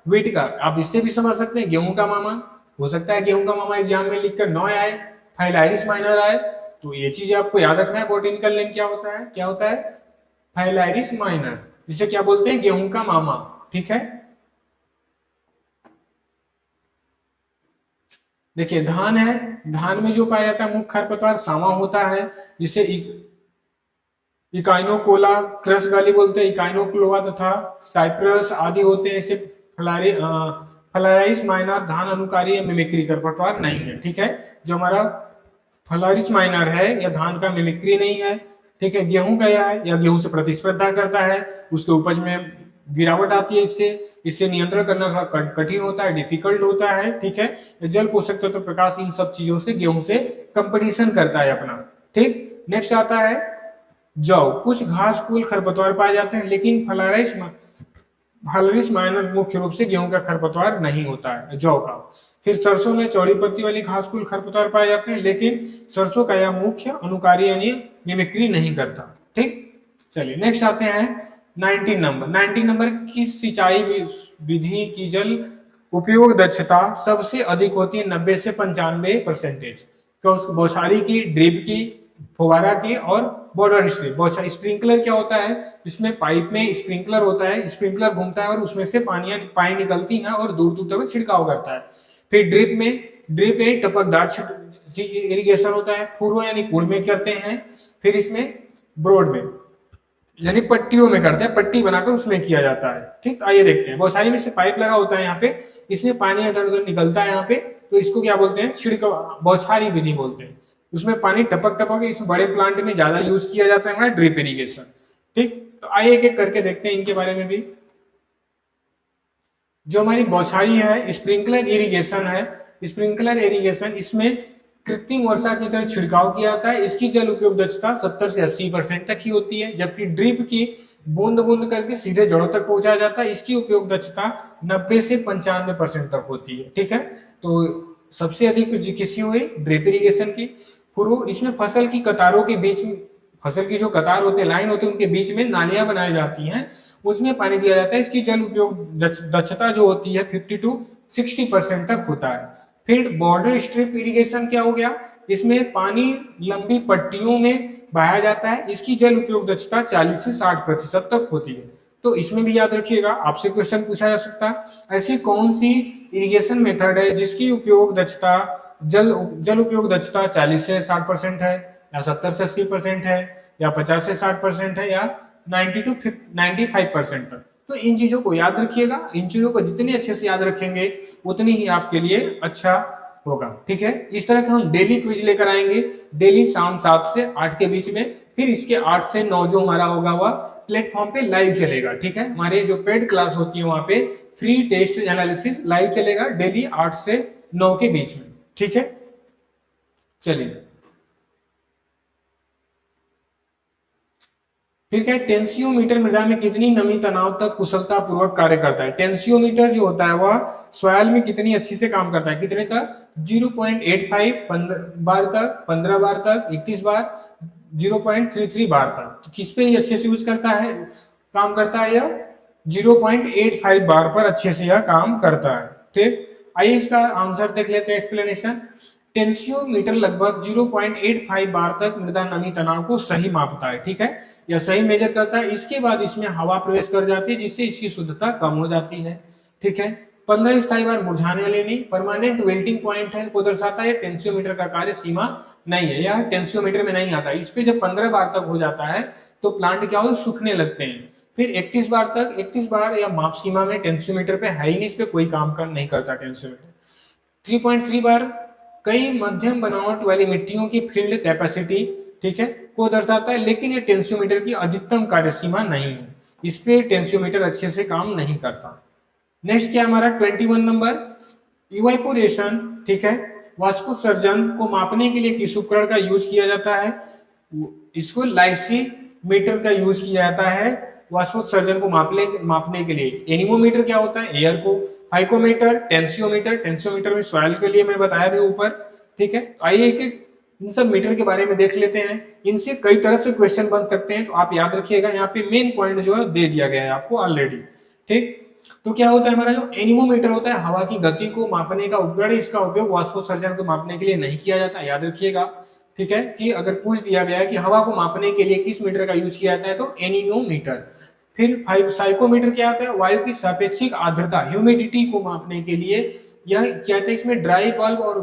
व्हीट का। आप इससे भी समझ सकते हैं गेहूं का मामा हो सकता है, गेहूं का मामा एग्जाम में लिखकर नॉय आए, फाइलाइरिस माइनर आए, तो ये चीज आपको याद रखना है। बोटेनिकल नेम क्या होता है, क्या होता है, फाइलाइरिस माइनर, जिसे क्या बोलते हैं, गेहूं का मामा। ठीक है, देखिए धान है, धान में जो पाया जाता है मुख्य खरपतवार सामा होता है, जिसे इकाइनोकोला, क्रस गाली बोलते हैं, इकाइनोक्लोआ तथा साइप्रस आदि होते हैं। इसे फलारिस माइनर धान अनुकारी या मिमिक्री खरपतवार नहीं है। ठीक है, जो हमारा फलारिस माइनर है यह धान का मिमिक्री नहीं है। ठीक है, गेहूं का यह है, यह गेहूं से प्रतिस्पर्धा करता है, उसके उपज में गिरावट आती है, इससे नियंत्रण करना थोड़ा कठिन होता है, डिफिकल्ट होता है। ठीक है, जल, पोषक तत्व, प्रकाश, इन सब चीजों से गेहूं से कंपटीशन करता है अपना। ठीक, नेक्स्ट आता है जौ। कुछ घास फूल खरपतवार पाए जाते हैं लेकिन फलारिस माइनर मुख्य रूप से गेहूं का खरपतवार नहीं होता है, जौ का। फिर सरसों में चौड़ी पत्ती वाली घास फूल खरपतवार पाए जाते हैं लेकिन सरसों का यह मुख्य अनुकारी यानी मिमिक्री नहीं करता। ठीक, चलिए नेक्स्ट आते हैं 19 नंबर की सिंचाई विधि की जल उपयोग दक्षता सबसे अधिक होती है 90 से 95%। बौछारी की, ड्रिप की, फुवारा की और बॉर्डर स्प्रिंकलर। स्प्रिंकलर क्या होता है, इसमें पाइप में स्प्रिंकलर होता है, स्प्रिंकलर घूमता है और उसमें से पानी निकलती है और दूर दूर तक छिड़काव करता है। फिर ड्रिप में टपकदार इरिगेशन होता है। फुरो यानी कुड़ में करते हैं। फिर इसमें ब्रॉड में यानी पट्टियों में करते हैं, पट्टी बनाकर उसमें किया जाता है। ठीक, आइए देखते हैं। बौछारी में से पाइप लगा होता है यहाँ पे, इसमें पानी इधर उधर निकलता है यहाँ पे, तो इसको क्या बोलते हैं, छिड़काव बौछारी विधि बोलते हैं। उसमें पानी टपक टपक, इसमें बड़े प्लांट में ज्यादा यूज किया जाता है हमारा ड्रिप इरिगेशन। ठीक, तो आइए एक एक करके देखते हैं इनके बारे में भी। जो हमारी बौछारी है, स्प्रिंकलर इरिगेशन है, स्प्रिंकलर इरिगेशन, इसमें कृत्रिम वर्षा की तरह छिड़काव किया जाता है। इसकी जल उपयोग दक्षता 70 से 80% तक ही होती है, जबकि ड्रिप की बूंद बूंद करके सीधे जड़ों तक पहुंचाया जाता है, इसकी उपयोग दक्षता 90 से 95% तक होती है। ठीक है, तो सबसे अधिक किसी हुई ड्रिप इरिगेशन की। फिर इसमें फसल की कतारों के बीच में, फसल की जो कतार होते हैं, लाइन होते हैं, उनके बीच में नालियां बनाई जाती हैं, उसमें पानी दिया जाता है। इसकी जल उपयोग दक्षता जो होती है 50 to 60% तक होता है। फिर बॉर्डर स्ट्रिप इरिगेशन क्या हो गया, इसमें पानी लंबी पट्टियों में बहाया जाता है, इसकी जल उपयोग दक्षता 40 से 60% तक होती है। तो इसमें भी याद रखिएगा, आपसे क्वेश्चन पूछा जा सकता है, ऐसी कौन सी इरिगेशन मेथड है जिसकी उपयोग दक्षता जल उपयोग दक्षता 40 से 60% है, या 70 से 80% है, या 50 से 60% है, या 90 to 95% तक। तो इन चीजों को याद रखिएगा, इन चीजों को जितने अच्छे से याद रखेंगे उतनी ही आपके लिए अच्छा होगा। ठीक है, इस तरह के हम डेली क्विज लेकर आएंगे, डेली शाम 7 से 8 के बीच में। फिर इसके 8 से 9 जो हमारा होगा वह प्लेटफॉर्म पे लाइव चलेगा। ठीक है, हमारे जो पेड क्लास होती है वहां पे फ्री टेस्ट एनालिसिस लाइव चलेगा डेली 8 से 9 के बीच में। ठीक है, चलिए फिर क्या, टेंसियोमीटर मृदा में कितनी नमी तनाव तक कुशलता पूर्वक कार्य करता है। टेंसियोमीटर जो होता है वह सॉइल में कितनी अच्छी से काम करता है, कितने तक, 0.85 बार तक, 15 बार तक, 31 बार, 0.33 बार तक। तो किस पे ही अच्छे से यूज करता है, काम करता है, यह 0.85 बार पर अच्छे से यह काम करता है। ठीक, आइए इसका आंसर देख लेते हैं, एक्सप्लेनेशन। टेंसियोमीटर लगभग 0.85 बार तक मृदा नमी तनाव को सही मापता है। ठीक है, या सही मेजर करता है। इसके बाद इसमें हवा प्रवेश कर जाती है, जिससे इसकी शुद्धता कम हो जाती है। ठीक है, 15 स्थायी बार मुरझाने वाले नहीं, परमानेंट विल्टिंग पॉइंट है को दर्शाता है। टेंसियोमीटर का कार्य सीमा नहीं है, यह टेंसियोमीटर में नहीं आता। इस पे जब 15 बार तक हो जाता है तो प्लांट क्या हो, सूखने लगते हैं। फिर 31 बार तक, 31 बार या माप सीमा में टेंसियोमीटर पे है ही नहीं, इस पे कोई काम कर नहीं करता टेंसियोमीटर। 3.3 बार कई मध्यम बनावट वाली मिट्टियों की फील्ड कैपेसिटी, ठीक है, को दर्शाता है, लेकिन ये टेंसियोमीटर की अधिकतम कार्यसीमा नहीं है, इस पे टेंसियोमीटर अच्छे से काम नहीं करता। नेक्स्ट क्या हमारा 21 नंबर, इवापोरेशन। ठीक है, वाष्पोत्सर्जन को मापने के लिए किस उपकरण का यूज किया जाता है, इसको लाइसीमीटर का यूज किया जाता है वाष्पोत्सर्जन को मापने के लिए। एनीमोमीटर क्या होता है, एयर को। फाइकोमीटर, टेंसियोमीटर, टेंसियोमीटर में सॉइल के लिए मैं बताया भी ऊपर। ठीक है, आइए एक एक इन सब मीटर के बारे में देख लेते हैं। इनसे कई तरह से क्वेश्चन बन सकते हैं, तो आप याद रखिएगा, यहाँ पे मेन पॉइंट जो है दे दिया गया है आपको ऑलरेडी। ठीक, तो क्या होता है, हमारा जो एनीमोमीटर होता है हवा की गति को मापने का उपकरण, इसका उपयोग वाष्पोत्सर्जन को मापने के लिए नहीं किया जाता, याद रखिएगा। ठीक है, कि अगर पूछ दिया गया है कि हवा को मापने के लिए किस मीटर का यूज किया जाता है, तो एनीमोमीटर। फिर साइकोमीटर क्या होता है, वायु की सापेक्षिक आर्द्रता, ह्यूमिडिटी को मापने के लिए यह क्या होता है, इसमें ड्राई बल्ब और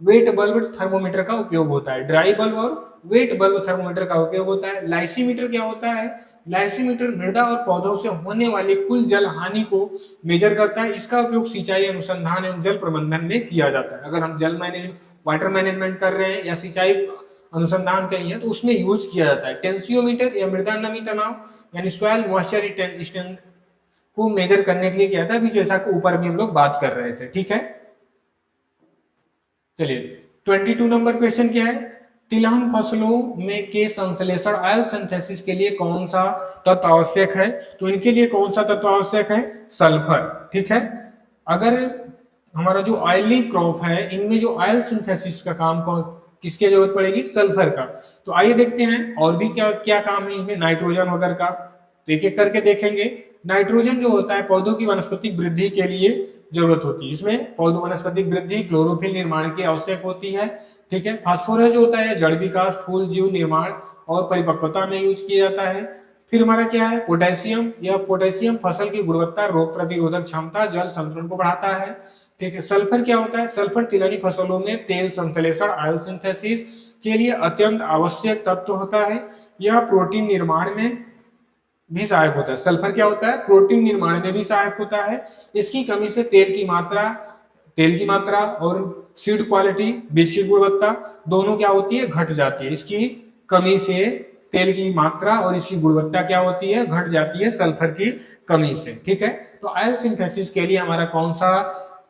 वेट बल्ब थर्मोमीटर का उपयोग होता है। ड्राई बल्ब और वेट बल्ब थर्मोमीटर का उपयोग होता है। लाइसीमीटर क्या होता है, लाइसीमीटर मृदा और पौधों से होने वाली कुल जल हानि को मेजर करता है। इसका उपयोग सिंचाई अनुसंधान एवं जल प्रबंधन में किया जाता है। अगर हम वाटर मैनेजमेंट कर रहे हैं या सिंचाई अनुसंधान कहीं है तो उसमें यूज किया जाता है। टेंसियोमीटर या मृदा नमी तनाव यानी सॉइल मॉइस्चर को मेजर करने के लिए किया था, अभी जैसा कि ऊपर भी हम लोग बात कर रहे थे। ठीक है, चलिए 22 नंबर क्वेश्चन क्या है, तिलहन फसलों में के संश्लेषण ऑयल सिंथेसिस के लिए कौन सा तत्व आवश्यक है, तो इनके लिए कौन सा तत्व आवश्यक है, सल्फर। ठीक है, अगर हमारा जो ऑयली क्रॉप है इनमें जो ऑयल सिंथेसिस का काम किसकी जरूरत पड़ेगी, सल्फर का। तो आइए देखते हैं और भी क्या क्या काम है इसमें, नाइट्रोजन वगैरह का, तो एक एक करके देखेंगे। नाइट्रोजन जो होता है पौधों की वनस्पतिक वृद्धि के लिए जरूरत होती है, इसमें पौधों वनस्पतिक वृद्धि क्लोरोफिल निर्माण की आवश्यक होती है। ठीक है, फास्फोरस जो होता है जड़ विकास, फूल जीव निर्माण और परिपक्वता में यूज किया जाता है। फिर हमारा क्या है, पोटेशियम, यह पोटेशियम फसल की गुणवत्ता, रोग प्रतिरोधक क्षमता, जल संतुलन को बढ़ाता है। ठीक है, सल्फर क्या होता है, सल्फर तिलहनी फसलों में तेल संश्लेषण ऑयल सिंथेसिस के लिए अत्यंत आवश्यक तत्व होता है। यह प्रोटीन निर्माण में भी सहायक होता है। सल्फर क्या होता है, प्रोटीन निर्माण में भी सहायक होता है। इसकी कमी से तेल की मात्रा और सीड क्वालिटी, बीज की गुणवत्ता दोनों क्या होती है, घट जाती है। इसकी कमी से तेल की मात्रा और इसकी गुणवत्ता क्या होती है, घट जाती है सल्फर की कमी से। ठीक है, तो ऑयल सिंथेसिस के लिए हमारा कौन सा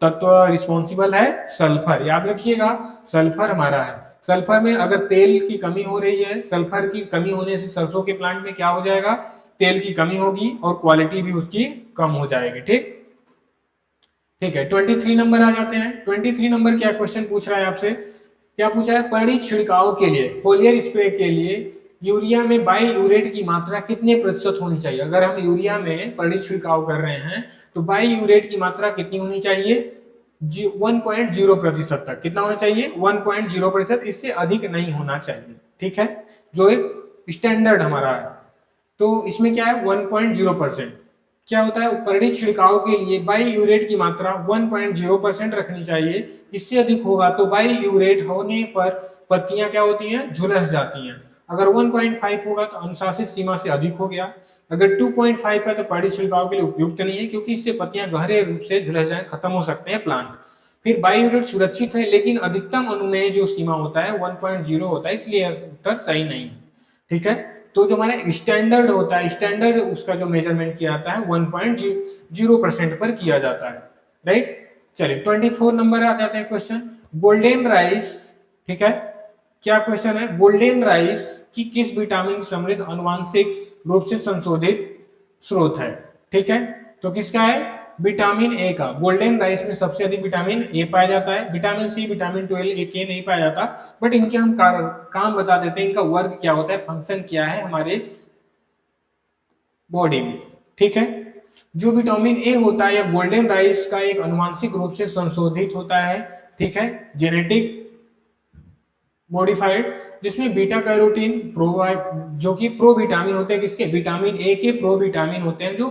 तत्व रिस्पॉन्सिबल है, सल्फर। याद रखिएगा सल्फर हमारा है। सल्फर में अगर तेल की कमी हो रही है, सल्फर की कमी होने से सरसों के प्लांट में क्या हो जाएगा, तेल की कमी होगी और क्वालिटी भी उसकी कम हो जाएगी। ठीक है, 23 नंबर आ जाते हैं। 23 नंबर क्या क्वेश्चन पूछ रहा है आपसे, क्या पूछा है, परड़ी छिड़काव के लिए, फोलियर स्प्रे के लिए यूरिया में बाई यूरेट की मात्रा कितने प्रतिशत होनी चाहिए। अगर हम यूरिया में परड़ी छिड़काव कर रहे हैं तो बाई यूरेट की मात्रा कितनी होनी चाहिए, 1.0% तक। कितना होना चाहिए, 1.0%, इससे अधिक नहीं होना चाहिए। ठीक है, जो एक स्टैंडर्ड हमारा है। तो इसमें क्या है, 1.0%। क्या होता है, परड़ी छिड़काव के लिए बाई यूरेट की मात्रा 1.0% रखनी चाहिए। इससे अधिक होगा तो बाई यूरेट होने पर पत्तियां क्या होती हैं, झुलस जाती हैं। अगर 1.5 होगा तो अनुशासित सीमा से अधिक हो गया। अगर 2.5 है तो परड़ी छिड़काव के लिए उपयुक्त नहीं है, क्योंकि इससे पत्तियां गहरे रूप से झुलस जाए, खत्म हो सकते हैं प्लांट। फिर बाई यूरेट सुरक्षित है, लेकिन अधिकतम अनुमेय जो सीमा होता है 1.0 होता है, इसलिए उत्तर सही नहीं है। ठीक है, तो जो हमारा स्टैंडर्ड होता है, स्टैंडर्ड उसका जो मेजरमेंट किया जाता है 1.0% पर किया जाता है। राइट, चलिए 24 नंबर आ जाते हैं क्वेश्चन, गोल्डन राइस। ठीक है, क्या क्वेश्चन है, गोल्डन राइस की किस विटामिन समृद्ध आनुवांशिक रूप से संशोधित स्रोत है। ठीक है, तो किसका है, विटामिन ए का। गोल्डन राइस में सबसे अधिक विटामिन ए पाया जाता है। विटामिन सी, विटामिन 12, ए के नहीं पाया जाता, बट इनके हम काम बता देते हैं, इनका वर्क क्या होता है, फंक्शन क्या है हमारे बॉडी में। ठीक है, जो विटामिन ए होता है या गोल्डन राइस का एक आनुवांशिक रूप से संशोधित होता है। ठीक है, जेनेटिक मॉडिफाइड, जिसमें बीटा कैरोटीन जो कि प्रो विटामिन होते हैं, किसके, विटामिन ए के प्रो विटामिन होते हैं, जो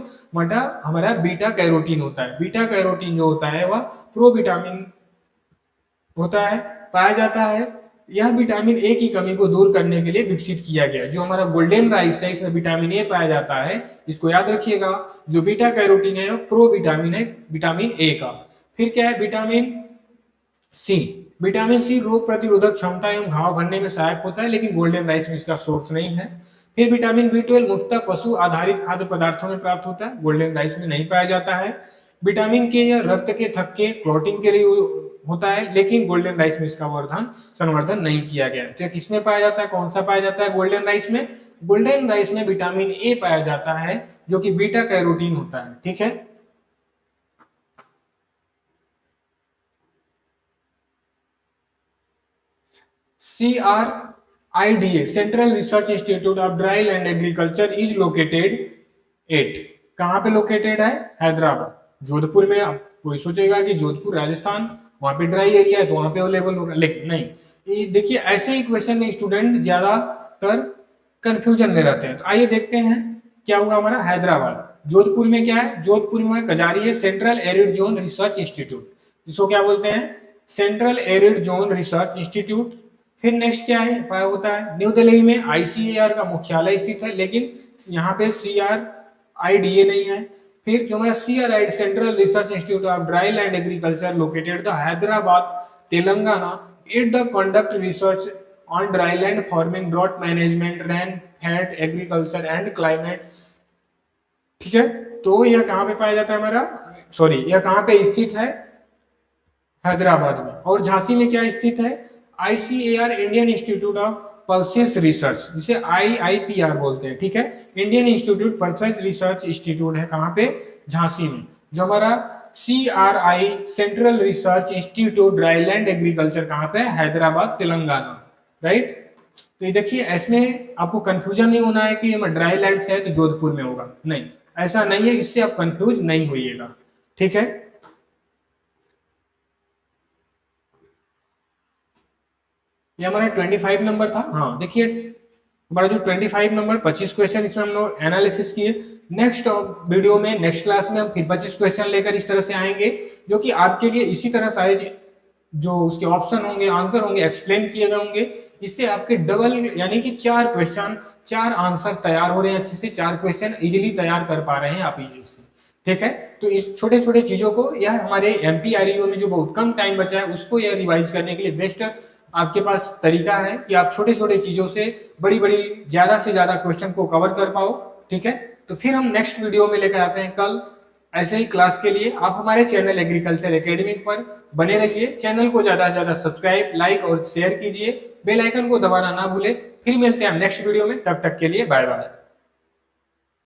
हमारा बीटा कैरोटीन होता है। बीटा कैरोटीन जो होता है वह प्रो विटामिन होता है, पाया जाता है। यह विटामिन ए की कमी को दूर करने के लिए विकसित किया गया। जो हमारा गोल्डन राइस है इसमें विटामिन ए पाया जाता है, इसको याद रखिएगा। जो बीटा कैरोटीन है प्रो विटामिन है विटामिन ए का। फिर क्या है, विटामिन सी। विटामिन सी रोग प्रतिरोधक क्षमता एवं घाव भरने में सहायक होता है, लेकिन गोल्डन राइस में इसका सोर्स नहीं है। फिर विटामिन बी 12 मुख्यतः पशु आधारित खाद्य पदार्थों में प्राप्त होता है, गोल्डन राइस में नहीं पाया जाता है। विटामिन के या रक्त के थक्के क्लॉटिंग के लिए होता है, लेकिन गोल्डन राइस में इसका संवर्धन नहीं किया गया। तो किसमें पाया जाता है, कौन सा पाया जाता है गोल्डन राइस में, गोल्डन राइस में विटामिन ए पाया जाता है, जो कि बीटा कैरोटीन होता है। ठीक है, CRIDA central research institute of dry land agriculture is located at, कहां पे लोकेटेड है, हैदराबाद, जोधपुर में। आप कोई सोचेगा कि जोधपुर राजस्थान, वहां पे ड्राई एरिया है तो वहां पे अवेलेबल होगा, लेकिन नहीं। देखिए ऐसे ही क्वेश्चन में स्टूडेंट ज्यादातर कंफ्यूजन में रहते हैं। तो आइए देखते हैं क्या हुआ हमारा, हैदराबाद। जोधपुर में क्या है, जोधपुर में कजारी है, central arid zone research institute, जिसको क्या बोलते हैं, central arid zone research institute. फिर नेक्स्ट क्या है पाया होता है, न्यू दिल्ली में ICAR का मुख्यालय स्थित है, लेकिन यहाँ पे CRIDA नहीं है। फिर जो हमारा CRIDA central research institute of dry land agriculture located the Hyderabad Telangana, it the conduct research on dry land farming, drought management, rain fed agriculture and climate. ठीक है, तो यह कहाँ पे पाया जाता है हमारा, सॉरी यह कहाँ पे स्थित है, हैदराबाद में। और झांसी में क्या स्थित है, ICAR Indian institute of pulses research, जिसे IIPR बोलते हैं। ठीक है, Indian institute pulses research institute है कहाँ पे, झांसी में। जो हमारा CRI central research institute dry land agriculture कहाँ पे, हैदराबाद तेलंगाना। राइट, तो ये देखिए इसमें आपको कंफ्यूजन नहीं होना है कि ड्राई लैंड से है तो जोधपुर में होगा, नहीं ऐसा नहीं है, इससे आप कंफ्यूज नहीं होइएगा। ठीक है, ये हमारा 25 नंबर था। हाँ देखिए हमारा जो 25 नंबर 25 क्वेश्चन इसमें हम लोग एनालिसिस किए। नेक्स्ट वीडियो में नेक्स्ट क्लास में हम फिर 25 क्वेश्चन लेकर इस तरह से आएंगे, जो कि आपके लिए इसी तरह सारे जो उसके ऑप्शन होंगे, आंसर होंगे, एक्सप्लेन किए गए होंगे। इससे आपके डबल यानी कि 4 क्वेश्चन 4 आंसर तैयार हो रहे हैं, अच्छे से 4 क्वेश्चन इजीली तैयार कर पा रहे हैं आप इजी से। ठीक है, तो इस छोटे छोटे चीजों को यह हमारे एमपीआरईओ में जो बहुत कम टाइम बचा है उसको यह रिवाइज करने के लिए बेस्ट आपके पास तरीका है कि आप छोटे छोटे चीजों से बड़ी बड़ी ज्यादा से ज्यादा क्वेश्चन को कवर कर पाओ। ठीक है, तो फिर हम नेक्स्ट वीडियो में लेकर आते हैं कल ऐसे ही क्लास के लिए। आप हमारे चैनल एग्रीकल्चर एकेडमी पर बने रहिए, चैनल को ज्यादा से ज्यादा सब्सक्राइब, लाइक और शेयर कीजिए, बेल आइकन को दबाना ना भूले। फिर मिलते हैं नेक्स्ट वीडियो में, तब तक के लिए बाय बाय।